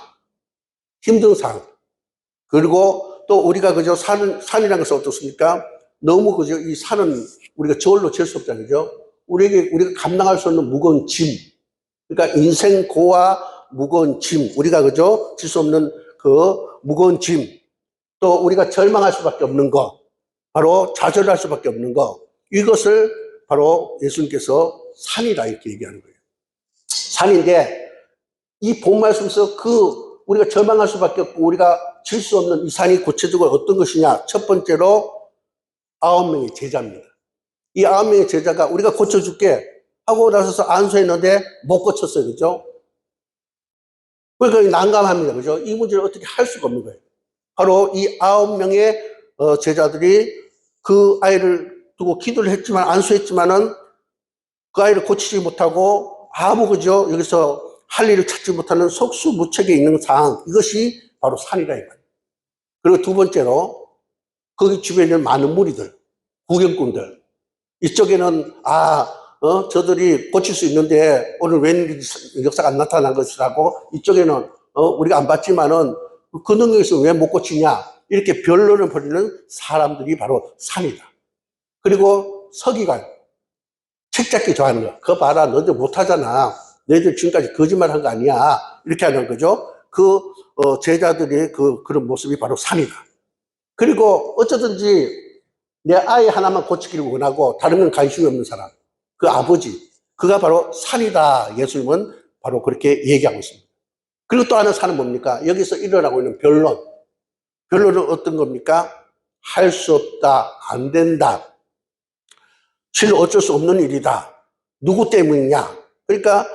그리고 또 우리가 그죠? 산이라는 것은 어떻습니까? 너무 그죠? 이 산은 우리가 저울로 잴 수 없잖아요. 그죠? 우리가 감당할 수 없는 무거운 짐. 그러니까 인생 고와 무거운 짐. 우리가 그죠? 질 수 없는 그 무거운 짐. 또 우리가 절망할 수밖에 없는 거. 바로 좌절할 수밖에 없는 거. 이것을 바로 예수님께서 산이다 이렇게 얘기하는 거예요. 산인데 이 본 말씀에서 우리가 절망할 수밖에 없고 우리가 질 수 없는 이 산이 구체적으로 어떤 것이냐. 첫 번째로 9명의 제자입니다. 이 9명의 제자가 우리가 고쳐줄게 하고 나서서 안수했는데 못 고쳤어요. 그죠? 그러니까 난감합니다. 그죠? 이 문제를 어떻게 할 수가 없는 거예요. 바로 이 9명의 제자들이 그 아이를 두고 기도를 했지만 안수했지만은 그 아이를 고치지 못하고 아무 그죠? 여기서 할 일을 찾지 못하는 속수무책에 있는 상황. 이것이 바로 산이라 이거예요. 그리고 두 번째로 거기 주변에 있는 많은 무리들, 구경꾼들. 이쪽에는 저들이 고칠 수 있는데 오늘 웬 역사가 안 나타난 것이라고 이쪽에는 우리가 안 봤지만은 그 능력에서 왜 못 고치냐 이렇게 변론을 벌이는 사람들이 바로 산이다. 그리고 서기관 책 잡기 좋아하는 거. 그거 봐라 너희들 못하잖아. 너희들 지금까지 거짓말 한 거 아니야. 이렇게 하는 거죠. 제자들의 그런 모습이 바로 산이다. 그리고 어쩌든지 내 아이 하나만 고치기를 원하고 다른 건 관심이 없는 사람. 그 아버지. 그가 바로 산이다. 예수님은 바로 그렇게 얘기하고 있습니다. 그리고 또 하나 산은 뭡니까? 여기서 일어나고 있는 변론. 변론은 어떤 겁니까? 할 수 없다. 안 된다. 실로 어쩔 수 없는 일이다. 누구 때문이냐? 그러니까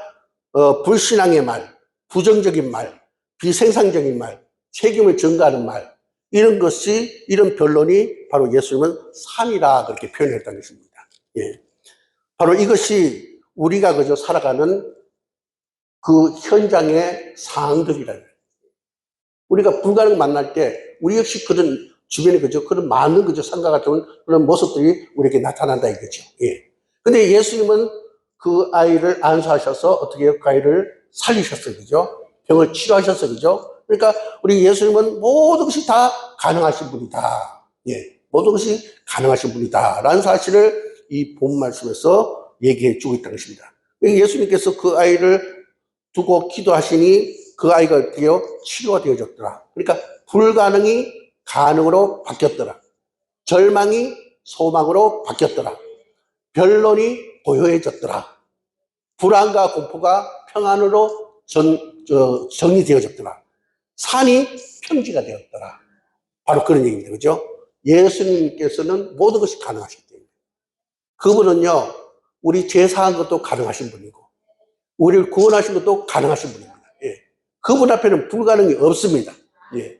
불신앙의 말, 부정적인 말, 비생산적인 말, 책임을 전가하는 말 이런 변론이 바로 예수님은 산이라 그렇게 표현했다는 것입니다. 예. 바로 이것이 우리가 그저 살아가는 그 현장의 상황들이라. 우리가 불가능 만날 때 우리 역시 그런 주변에 그저 그런 많은 그저 산과 같은 그런 모습들이 우리에게 나타난다 이거죠. 예. 근데 예수님은 그 아이를 안수하셔서 어떻게 그 아이를 살리셨어요. 그죠? 병을 치료하셨어요. 그죠? 그러니까 우리 예수님은 모든 것이 다 가능하신 분이다. 예. 모든 것이 가능하신 분이다라는 사실을 이 본 말씀에서 얘기해 주고 있다는 것입니다. 예수님께서 그 아이를 두고 기도하시니 그 아이가 어떻게 치료가 되어졌더라. 그러니까 불가능이 가능으로 바뀌었더라. 절망이 소망으로 바뀌었더라. 변론이 고요해졌더라. 불안과 공포가 평안으로 정리되어졌더라. 산이 평지가 되었더라. 바로 그런 얘기입니다. 그죠? 예수님께서는 모든 것이 가능하시기 때문에. 그분은요, 우리 제사한 것도 가능하신 분이고, 우리를 구원하신 것도 가능하신 분입니다. 예. 그분 앞에는 불가능이 없습니다. 예.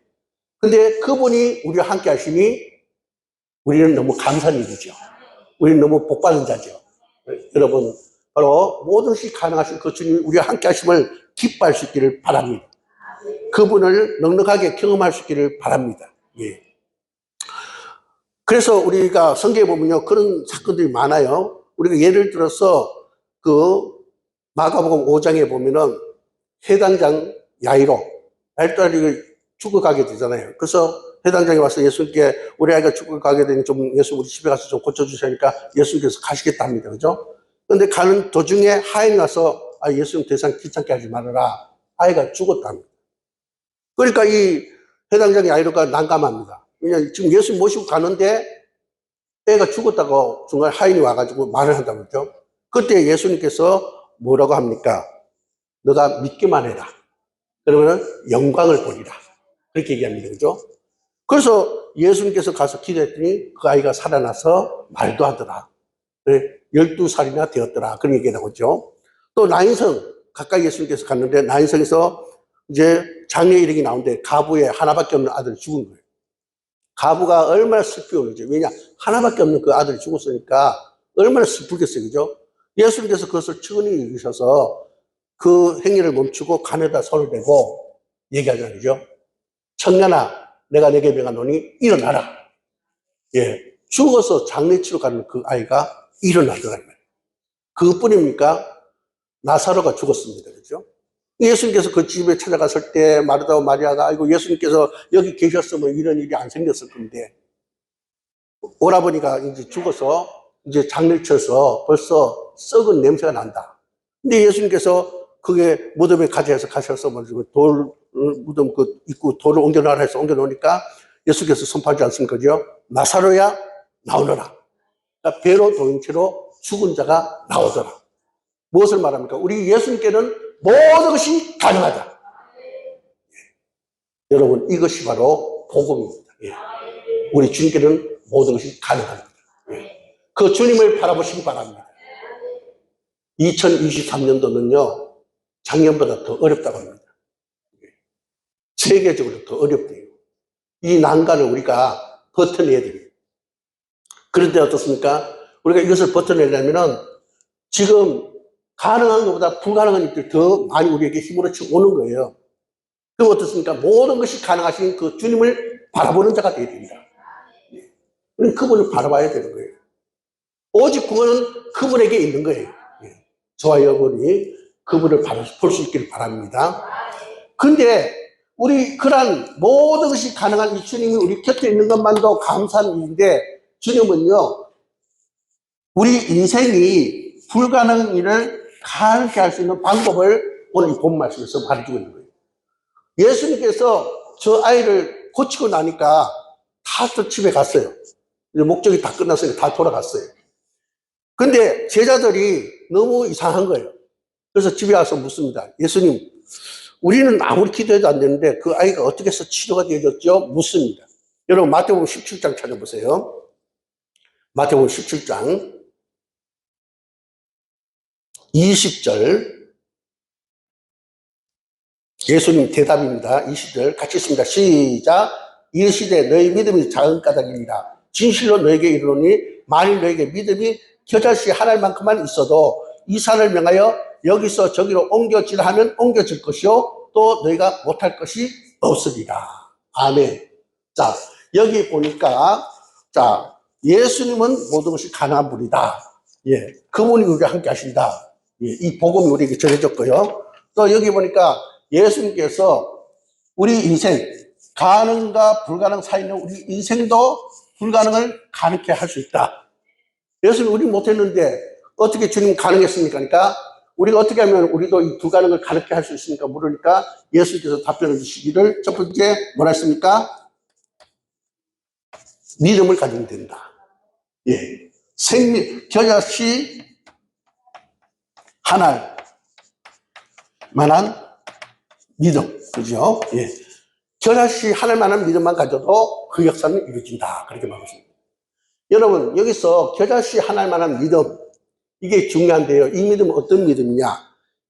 근데 그분이 우리와 함께 하시니 우리는 너무 감사한 일이죠. 우리는 너무 복받은 자죠. 여러분, 바로 모든 것이 가능하신 그 주님이 우리와 함께 하심을 기뻐할 수 있기를 바랍니다. 그분을 넉넉하게 경험할 수 있기를 바랍니다. 예. 그래서 우리가 성경에 보면요, 그런 사건들이 많아요. 우리가 예를 들어서 그 마가복음 5장에 보면은 해당장 야이로 딸이 죽어가게 되잖아요. 그래서 해당장에 와서 예수님께 우리 아이가 죽어가게 되니 좀 예수 우리 집에 가서 좀 고쳐주시니까 예수님께서 가시겠다 합니다. 그죠? 근데 가는 도중에 하인이 와서 예수님 더 이상 귀찮게 하지 말아라. 아이가 죽었답니다. 그러니까 이 해당장 야이로가 난감합니다. 왜냐하면 지금 예수님 모시고 가는데 애가 죽었다고 중간에 하인이 와가지고 말을 한다고 그러죠. 그때 예수님께서 뭐라고 합니까? 너가 믿기만 해라. 그러면 영광을 보리라. 그렇게 얘기합니다. 그죠? 그래서 예수님께서 가서 기도했더니 그 아이가 살아나서 말도 하더라. 12살이나 되었더라. 그런 얘기가 나오죠. 또 나인성, 가까이 예수님께서 갔는데 나인성에서 이제 장례 일행이 나오는데 가부의 하나밖에 없는 아들이 죽은 거예요. 가부가 얼마나 슬피 울죠. 왜냐? 하나밖에 없는 그 아들이 죽었으니까 얼마나 슬프겠어요. 그죠? 예수님께서 그것을 측은히 여기셔서 그 행위를 멈추고 간에다 손을 대고 얘기하잖아요. 그죠? 청년아, 내가 내게 명하노니 일어나라. 예. 죽어서 장례치러 가는 그 아이가 일어나더라. 그것뿐입니까? 나사로가 죽었습니다. 그죠? 예수님께서 그 집에 찾아갔을 때 마르다와 마리아가 아이고 예수님께서 여기 계셨으면 이런 일이 안 생겼을 건데 오라버니가 이제 죽어서 이제 장례를 쳐서 벌써 썩은 냄새가 난다. 근데 예수님께서 그게 무덤에 가져서 가셔서 돌 무덤 그 입구 돌을 옮겨놔라 해서 옮겨놓으니까 예수께서 선포하지 않습니까? 그죠? 나사로야 나오너라. 그러니까 배로 도인체로 죽은 자가 나오더라. 무엇을 말합니까? 우리 예수님께는 모든 것이 가능하다. 여러분, 이것이 바로 복음입니다. 예. 우리 주님께는 모든 것이 가능합니다. 예. 그 주님을 바라보시기 바랍니다. 2023년도는요, 작년보다 더 어렵다고 합니다. 세계적으로 더 어렵대요. 이 난관을 우리가 버텨내야 됩니다. 그런데 어떻습니까? 우리가 이것을 버텨내려면 지금 가능한 것보다 불가능한 일들이 더 많이 우리에게 힘으로 치고 오는 거예요. 그럼 어떻습니까? 모든 것이 가능하신 그 주님을 바라보는 자가 되어야 됩니다. 그분을 바라봐야 되는 거예요. 오직 구원은 그분에게 있는 거예요. 저와 여러분이 그분을 볼 수 있기를 바랍니다. 근데 우리 그런 모든 것이 가능한 이 주님이 우리 곁에 있는 것만도 감사한 일인데 주님은요, 우리 인생이 불가능한 일을 가능하게 할 수 있는 방법을 오늘 이 본 말씀에서 가르치고 있는 거예요. 예수님께서 저 아이를 고치고 나니까 다 또 집에 갔어요. 목적이 다 끝났으니까 다 돌아갔어요. 근데 제자들이 너무 이상한 거예요. 그래서 집에 와서 묻습니다. 예수님, 우리는 아무리 기도해도 안 되는데 그 아이가 어떻게 해서 치료가 되어졌죠? 묻습니다. 여러분 마태복음 17장 찾아보세요. 마태복음 17장 20절 예수님 대답입니다. 20절 같이 있습니다. 시작. 이르시되 너희 믿음이 작은 까닭이니라. 진실로 너에게 이르노니 만일 너에게 믿음이 겨자씨 하나만큼만 있어도 이 산을 명하여 여기서 저기로 옮겨지라 하면 옮겨질 것이요 또 너희가 못할 것이 없으리라. 아멘. 자, 여기 보니까 자, 예수님은 모든 것이 가능한 분이다. 예, 그분이 우리와 함께 하신다. 예, 이 복음이 우리에게 전해졌고요. 또 여기 보니까 예수님께서 우리 인생 가능과 불가능 사이에 있는 우리 인생도 불가능을 가능케 할 수 있다. 예수님 우리 못했는데 어떻게 주님 가능했습니까? 그러니까 우리가 어떻게 하면 우리도 이 불가능을 가능케 할 수 있습니까? 물으니까 예수님께서 답변을 주시기를 첫 번째 뭐라 했습니까? 믿음을 가지면 된다. 예. 겨자씨 하나할 만한 믿음. 그죠? 예. 겨자씨 하나할 만한 믿음만 가져도 그 역사는 이루어진다. 그렇게 말했습니다. 여러분, 여기서 겨자씨 하나할 만한 믿음, 이게 중요한데요. 이 믿음은 어떤 믿음이냐?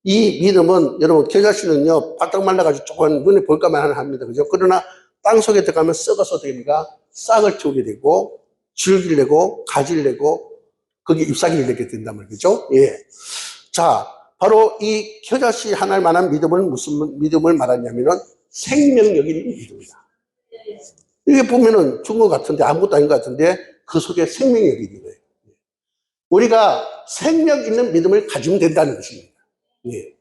이 믿음은, 여러분, 겨자씨는요, 바짝 말라가지고 조금 눈에 볼까만 합니다. 그죠? 그러나 땅 속에 들어가면 썩어서 됩니까? 싹을 틔우게 되고, 줄기를 내고, 가지를 내고, 거기에 잎사귀를 내게 된단 말이죠. 예. 자, 바로 이 겨자씨 하나할 만한 믿음은 무슨 믿음을 말하냐면은 생명력 있는 믿음이다. 이게 보면은 죽은 것 같은데, 아무것도 아닌 것 같은데, 그 속에 생명력이 있는 거예요. 우리가 생명 있는 믿음을 가지면 된다는 것입니다. 예.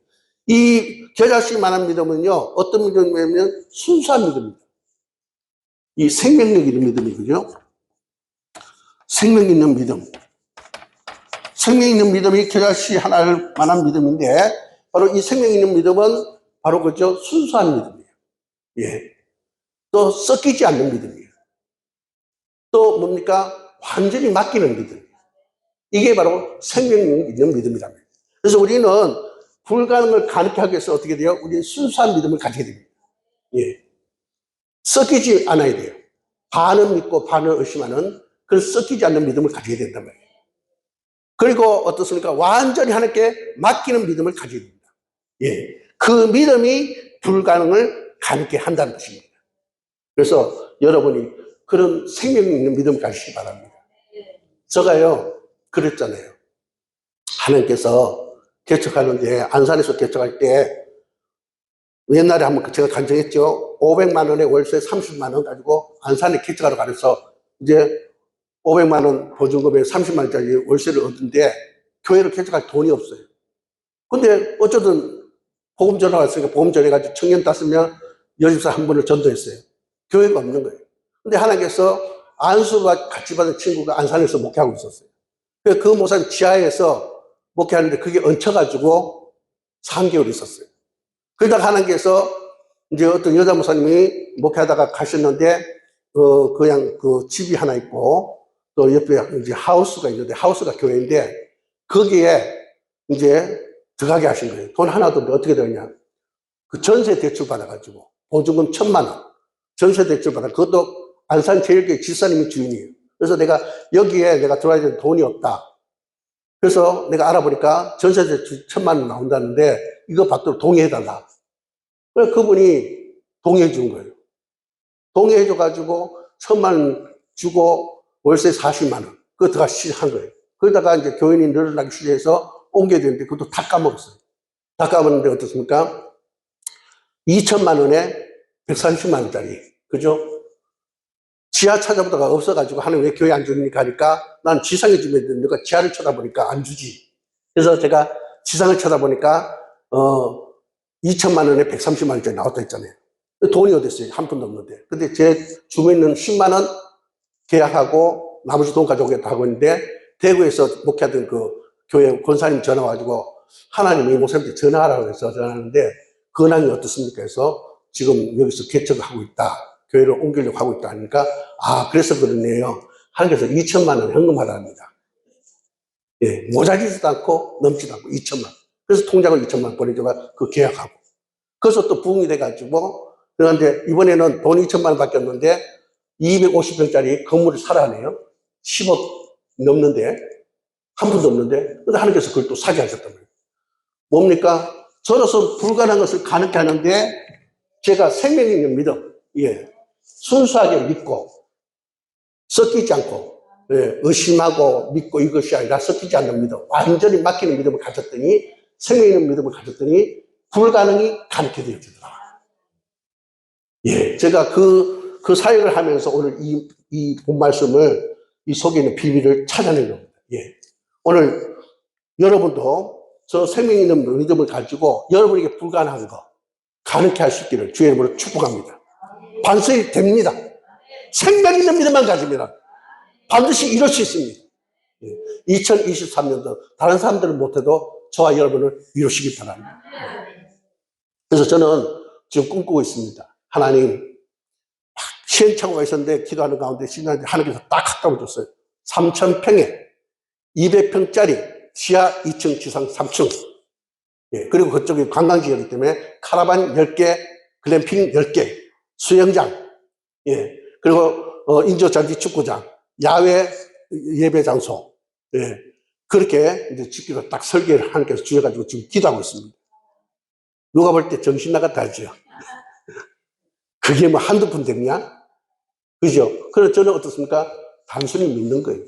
이 겨자씨만한 믿음은요, 어떤 믿음이냐면 순수한 믿음입니다. 이 생명력 있는 믿음이, 그죠? 생명 있는 믿음. 생명 있는 믿음이 겨자씨 하나를 만한 믿음인데, 바로 이 생명 있는 믿음은 바로 그죠? 순수한 믿음이에요. 예. 또 섞이지 않는 믿음이에요. 또 뭡니까? 완전히 맡기는 믿음. 이게 바로 생명 있는 믿음이랍니다. 그래서 우리는 불가능을 가능케 하기 위해서 어떻게 돼요? 우리는 순수한 믿음을 가지게 됩니다. 예. 섞이지 않아야 돼요. 반은 믿고 반은 의심하는 그런 섞이지 않는 믿음을 가지게 된단 말이에요. 그리고 어떻습니까? 완전히 하나님께 맡기는 믿음을 가지게 됩니다. 예. 그 믿음이 불가능을 가능케 한다는 것입니다. 그래서 여러분이 그런 생명 있는 믿음을 가지시기 바랍니다. 제가요, 그랬잖아요. 하나님께서 개척하는데, 안산에서 개척할 때, 옛날에 한번 제가 간증했죠. 500만 원에 월세 30만 원 가지고 안산에 개척하러 가서 이제 500만 원 보증금에 30만 원짜리 월세를 얻는데 교회를 개척할 돈이 없어요. 근데 어쩌든 복음 전화 왔으니까 복음 전해가지고 청년 5명, 여집사 한 분을 전도했어요. 교회가 없는 거예요. 근데 하나님께서 안수가 같이 받은 친구가 안산에서 목회하고 있었어요. 그 목사님 지하에서 목회하는데 그게 얹혀가지고 3개월 있었어요. 그러다가 하나님께서 이제 어떤 여자 목사님이 목회하다가 가셨는데, 그냥 그 집이 하나 있고, 또 옆에 이제 하우스가 있는데, 하우스가 교회인데, 거기에 이제 들어가게 하신 거예요. 돈 하나도 없는데 어떻게 되냐. 그 전세 대출 받아가지고, 보증금 1,000만 원. 전세 대출 받아. 그것도 안산 제일교회 집사님이 주인이에요. 그래서 여기에 내가 들어와야 되는 돈이 없다. 그래서 내가 알아보니까 전세 대출 1,000만 원 나온다는데, 이거 받도록 동의해달라. 그래서 그분이 동의해 준 거예요. 동의해 줘가지고 1,000만 원 주고 월세 40만 원. 그거 들어가 시작한 거예요. 그러다가 이제 교인이 늘어나기 시작해서 옮겨야 되는데 그것도 다 까먹었어요. 다 까먹었는데 어떻습니까? 2,000만 원에 130만 원짜리. 그죠? 지하 찾아보다가 없어가지고 하는 왜 교회 안 주니까 하니까 난 지상에 주면 되는데 내가 지하를 쳐다보니까 안 주지. 그래서 제가 지상을 쳐다보니까 2,000만 원에 130만 원짜리 나왔다 했잖아요. 돈이 어디 있어요? 한 푼도 없는데. 근데 제 주변에 있는 10만 원 계약하고 나머지 돈 가져오겠다 하고 있는데 대구에서 목회하던 그 교회 권사님 전화 와가지고 하나님이 목사님한테 전화하라고 해서 전화하는데 근황이 어떻습니까? 해서 지금 여기서 개척을 하고 있다. 교회를 옮기려고 하고 있다 하니까 그래서 그러네요. 하나님께서 2,000만 원 현금하랍니다. 예, 모자리지도 않고 넘지도 않고 2,000만 원. 그래서 통장을 2,000만 원 보내줘가 그 계약하고. 그래서 또 부흥이 돼가지고 그런데 이번에는 돈 2,000만 원 밖에 없는데 250평짜리 건물을 사라 하네요. 10억 넘는데 한 푼도 없는데 근데 하나님께서 그걸 또 사게 하셨단 말이에요. 뭡니까? 저로서 불가능한 것을 가능케 하는데 제가 생명 있는 믿음, 예, 순수하게 믿고 섞이지 않고 의심하고 믿고 이것이 아니라 섞이지 않는 믿음, 완전히 맡기는 믿음을 가졌더니 생명 있는 믿음을 가졌더니 불가능이 가능케 되어지더라. 예, 제가 그 사역을 하면서 오늘 이 본 말씀을 이 속에 있는 비밀을 찾아낸 겁니다. 예, 오늘 여러분도 저 생명 있는 믿음을 가지고 여러분에게 불가능한 거 가능케 할 수 있기를 주의 이름으로 축복합니다. 반석이 됩니다. 생명 있는 믿음만 가지면 반드시 이룰 수 있습니다. 2023년도 다른 사람들은 못해도 저와 여러분을 이루시기 바랍니다. 그래서 저는 지금 꿈꾸고 있습니다. 하나님, 시행착오가 있었는데 기도하는 가운데 하나님께서 딱 갖다 줬어요. 3,000평에 200평짜리 지하 2층, 지상 3층. 그리고 그쪽이 관광지이기 때문에 카라반 10개, 글램핑 10개, 수영장, 그리고 인조잔디 축구장, 야외 예배 장소, 그렇게 이제 짓기로 딱 설계를 하나님께서 주셔가지고 지금 기도하고 있습니다. 누가 볼 때 정신 나갔다 하죠. 그게 뭐 한두 푼 되냐? 그죠? 그래서 저는 어떻습니까? 단순히 믿는 거예요.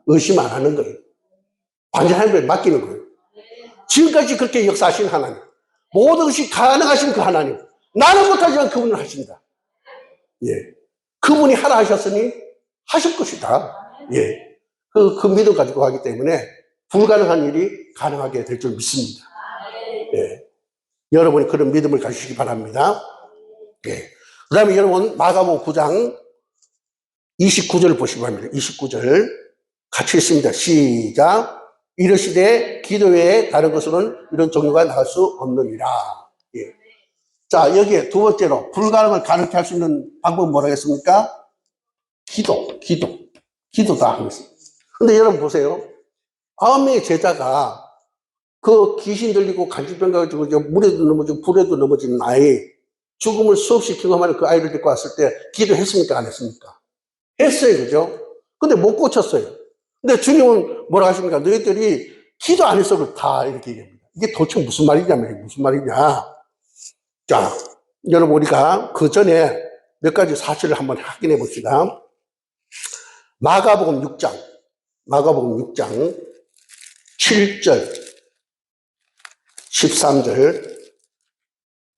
의심 안 하는 거예요. 완전 하나님께 맡기는 거예요. 지금까지 그렇게 역사하신 하나님, 모든 것이 가능하신 그 하나님, 나는 못하지만 그분은 하신다. 그분이 하라 하셨으니 하실 것이다. 그 믿음 가지고 가기 때문에 불가능한 일이 가능하게 될 줄 믿습니다. 여러분이 그런 믿음을 가지시기 바랍니다. 그 다음에 여러분 마가복음 9장 29절 보시기 바랍니다. 29절 같이 읽습니다. 시작. 이르시되 기도 외에 다른 것으로는 이런 종류가 나올 수 없느니라. 자, 여기에 두 번째로 불가능을 가능케 할 수 있는 방법은 뭐라 했습니까? 기도다 하면서. 근데 여러분 보세요. 9명의 제자가 그 귀신 들리고 간질병 가지고 물에도 넘어지고 불에도 넘어지는 아이, 죽음을 수없이 경험하는 그 아이를 데리고 왔을 때 기도했습니까? 안 했습니까? 했어요. 그죠? 근데 못 고쳤어요. 근데 주님은 뭐라 하십니까? 너희들이 기도 안 해서 그렇다. 이렇게 얘기합니다. 이게 도대체 무슨 말이냐면, 무슨 말이냐. 자, 여러분, 우리가 그 전에 몇 가지 사실을 한번 확인해 봅시다. 마가복음 6장 7절, 13절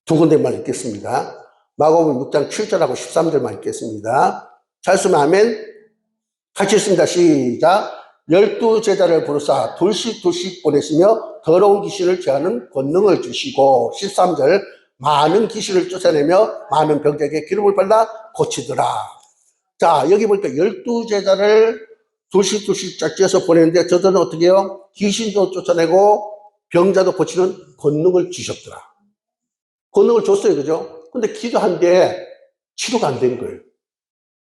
두 군데만 읽겠습니다. 마가복음 6장 7절하고 13절만 읽겠습니다. 잘 쓰면 아멘. 같이 읽습니다. 시작. 12제자를 부르사 둘씩 보내시며 더러운 귀신을 제하는 권능을 주시고 13절 많은 귀신을 쫓아내며 많은 병자에게 기름을 발라 고치더라. 자, 여기 보니까 12제자를 둘씩 짝지어서 보냈는데 저들은 어떻게 해요? 귀신도 쫓아내고 병자도 고치는 권능을 주셨더라. 권능을 줬어요. 그죠? 근데 기도한데 치료가 안 된 거예요.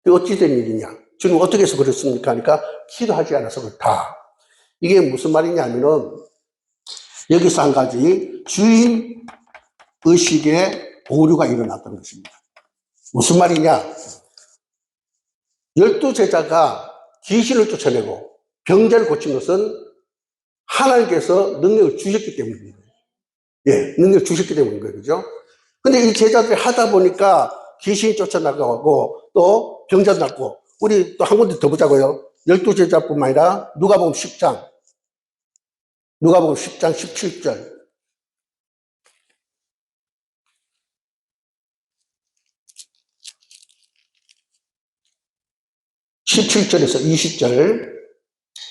그게 어찌 된 일이냐? 주님 어떻게 해서 그렇습니까? 하니까 기도하지 않아서 그렇다. 이게 무슨 말이냐면은 여기서 한 가지 주인 의식의 오류가 일어났던 것입니다. 무슨 말이냐? 12제자가 귀신을 쫓아내고 병자를 고친 것은 하나님께서 능력을 주셨기 때문입니다. 능력을 주셨기 때문인 거예요. 그죠? 근데 이 제자들이 하다 보니까 귀신이 쫓아나가고 또 병자도 낫고 우리 또 한 군데 더 보자고요. 12제자뿐만 아니라 누가복음 10장 17절. 17절에서 20절.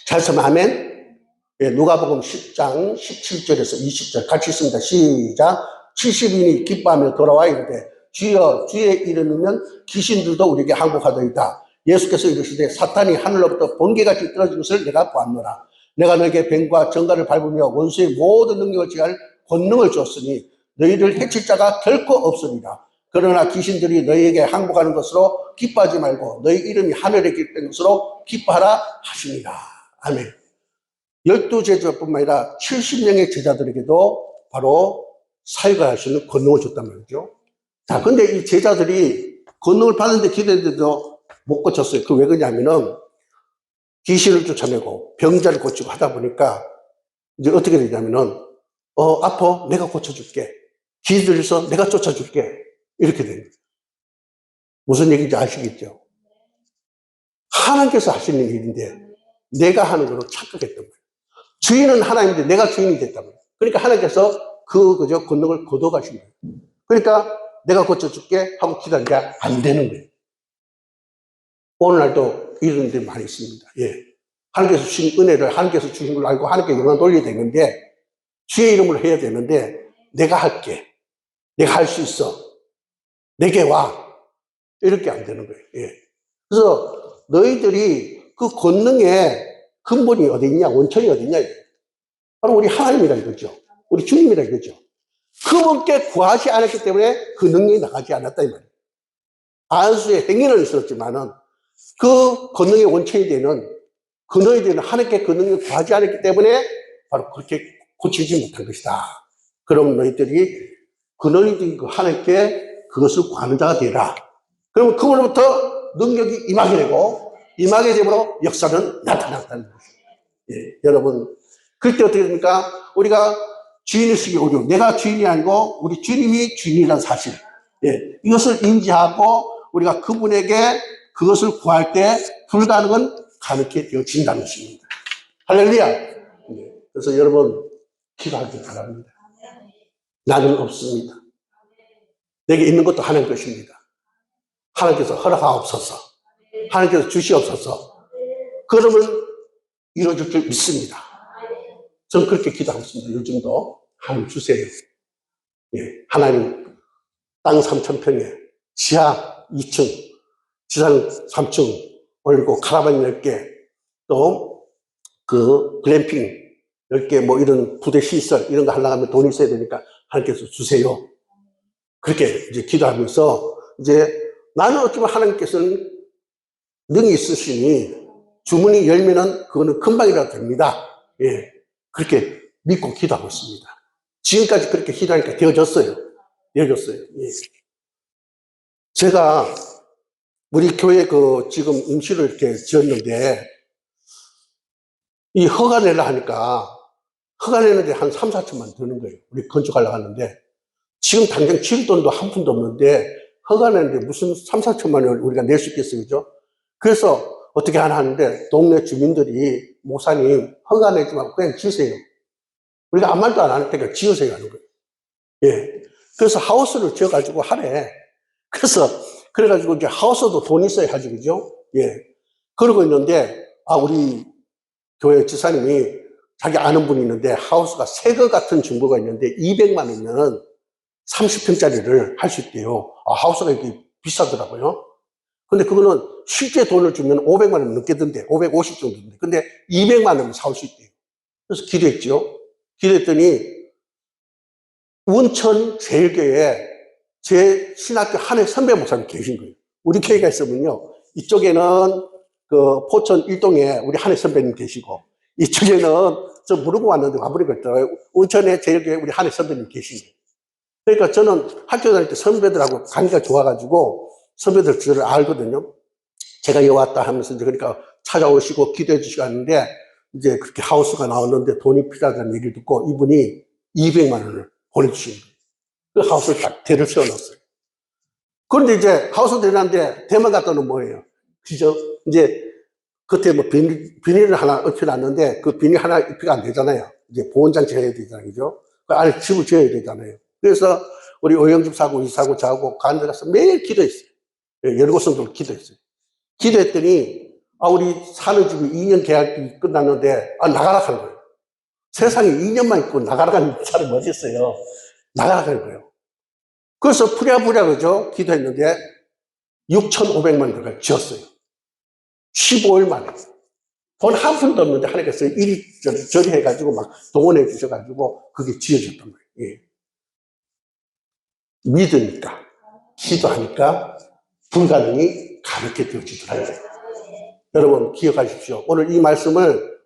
잘 쓰면 아멘. 누가복음 10장 17절에서 20절 같이 있습니다. 시작. 70인이 기뻐하며 돌아와 이르되 주여 주의 이름이면 귀신들도 우리에게 항복하더이다. 예수께서 이르시되 사탄이 하늘로부터 번개같이 떨어진 것을 내가 보았노라. 내가 너에게 뱀과 정갈을 밟으며 원수의 모든 능력을 취할 권능을 줬으니 너희를 해칠 자가 결코 없으리라. 그러나 귀신들이 너희에게 항복하는 것으로 기뻐하지 말고 너희 이름이 하늘에 기록된 것으로 기뻐하라 하시니라. 아멘. 12제자뿐만 아니라 70명의 제자들에게도 바로 사역할 수 있는 권능을 줬단 말이죠. 자, 근데 이 제자들이 권능을 받는데 기도했는데도 못 고쳤어요. 그 왜 그러냐면은 귀신을 쫓아내고 병자를 고치고 하다 보니까 이제 어떻게 되냐면은 아파 내가 고쳐줄게. 귀 들려서 내가 쫓아줄게. 이렇게 됩니다. 무슨 얘기인지 아시겠죠? 하나님께서 하시는 일인데 내가 하는 거로 착각했단 말이에요. 주인은 하나님인데 내가 주인이 됐단 말이에요. 그러니까 하나님께서 그저 권능을 거둬가신 거예요. 그러니까 내가 고쳐줄게 하고 기도하는데 안 되는 거예요. 오늘날도 이런 일들이 많이 있습니다. 하나님께서 주신 은혜를 하나님께서 주신 걸 알고 하나님께 영광 돌려야 되는데 주의 이름으로 해야 되는데 내가 할게. 내가 할 수 있어. 내게 와. 이렇게 안 되는 거예요. 그래서 너희들이 그 권능의 근본이 어디 있냐, 원천이 어디 있냐, 바로 우리 하나님이라 이거죠. 우리 주님이라 이거죠. 그분께 구하지 않았기 때문에 그 능력이 나가지 않았다 이 말이에요. 안수의 행위는 있었지만은 그 권능의 원천이 되는, 근원이 되는 하나님께 그 능력을 구하지 않았기 때문에 바로 그렇게 고치지 못한 것이다. 그럼 너희들이 근원이 된 그 하나님께 그것을 구하는 자가 되라. 그러면 그걸로부터 능력이 임하게 되고, 임하게 되므로 역사는 나타났다는 것입니다. 예, 여러분, 그때 어떻게 됩니까? 우리가 주인의식이 오죠. 내가 주인이 아니고 우리 주님이 주인이라는 사실. 예, 이것을 인지하고 우리가 그분에게 그것을 구할 때 불가능은 가능하게 되어진다는 것입니다. 할렐루야. 예, 그래서 여러분, 기도하기 바랍니다. 나는 없습니다. 내게 있는 것도 하나님 것입니다. 하나님께서 허락하옵소서. 하나님께서 주시옵소서. 그러면 이루어질 줄 믿습니다. 저는 그렇게 기도하고 있습니다. 요즘도 하나님 주세요. 예, 하나님 땅 3,000평에 지하 2층, 지상 3층 올리고 카라반 10개, 또 그 글램핑 10개 뭐 이런 부대 시설 이런 거 하려고 하면 돈이 있어야 되니까 하나님께서 주세요. 그렇게 이제 기도하면서 이제 나는 어쩌면 하나님께서는 능이 있으시니 주문이 열면은 그거는 금방이라도 됩니다. 예. 그렇게 믿고 기도하고 있습니다. 지금까지 그렇게 기도하니까 되어졌어요. 되어졌어요. 예. 제가 우리 교회 그 지금 임시로 이렇게 지었는데 이 허가 내려 하니까 허가 내는데 한 3, 4천만 드는 거예요. 우리 건축하려고 하는데 지금 당장 질 돈도 한 푼도 없는데 허가 내는데 무슨 3, 4천만 원을 우리가 낼 수 있겠어요. 그죠? 그래서 어떻게 하나 하는데 동네 주민들이 목사님 허가 내지 말고 그냥 지으세요. 우리가 아무 말도 안 할 테니까 지으세요 하는 거예요. 예. 그래서 하우스를 지어가지고 하래. 그래가지고 이제 하우스도 돈 있어야 하지, 그죠? 예. 그러고 있는데, 우리 교회 지사님이 자기 아는 분이 있는데 하우스가 새 거 같은 증거가 있는데 200만 원이면 30평짜리를 할 수 있대요. 하우스가 이렇게 비싸더라고요. 근데 그거는 실제 돈을 주면 500만 원 넘겠던데, 550 정도인데. 근데 200만 원은 사올 수 있대요. 그래서 기도했죠. 기도했더니, 운천 제일교회에 제 신학교 한해 선배 목사님 계신 거예요. 우리 교회가 있으면요. 이쪽에는 그 포천 일동에 우리 한해 선배님 계시고, 이쪽에는 저 모르고 왔는데 와버리고 있더라고요. 운천에 제일교회 우리 한해 선배님 계신 거예요. 그러니까 저는 학교 다닐 때 선배들하고 관계가 좋아가지고 선배들 저를 알거든요. 제가 여기 왔다 하면서 이제 그러니까 찾아오시고 기도해 주시고 하는데 이제 그렇게 하우스가 나왔는데 돈이 필요하다는 얘기를 듣고 이분이 200만 원을 보내주신 거예요. 그 하우스를 딱 대를 세워놨어요. 그런데 이제 하우스 대놨는데 대만 갔다 오는 뭐예요? 그죠? 이제 겉에 뭐 비닐을 하나 엎혀놨는데 그 비닐 하나 입히가 안 되잖아요. 이제 보온장치 해야 되잖아요. 그죠? 그 안에 집을 지어야 되잖아요. 그래서 우리 오영집 사고 이사고 저하고 가는 데 가서 매일 기도했어요. 열고성도 기도했어요. 기도했더니 우리 사는 집이 2년 계약이 끝났는데 나가라 하는 거예요. 세상에 2년만 있고 나가라 하는 사람이 어디 있어요. 나가라 하는 거예요. 그래서 부랴부랴 그죠? 기도했는데 6,500만 원 들어가 지었어요. 15일 만에. 돈 한 푼도 없는데 하나님께서 이리저리 해가지고 막 동원해 주셔가지고 그게 지어졌단 말이에요. 예. 믿으니까, 기도하니까 불가능이 가능하게 되어지더라고요. 여러분 기억하십시오. 오늘 이 말씀을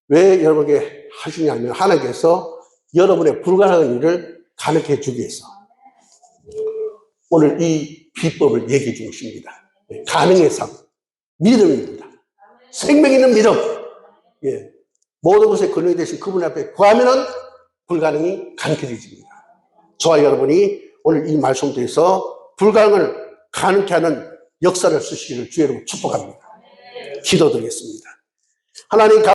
왜 여러분에게 하시냐면 하나님께서 여러분의 불가능한 일을 가능하게 해주기 위해서 오늘 이 비법을 얘기해 주십니다. 가능의 삶, 믿음입니다. 생명 있는 믿음. 예. 모든 것에 근원이 되신 그분 앞에 구하면은 불가능이 가능해집니다. 저와 여러분이 오늘 이 말씀대에서 불가능을 가능케 하는 역사를 쓰시기를 주의 이름으로 축복합니다. 기도드리겠습니다. 하나님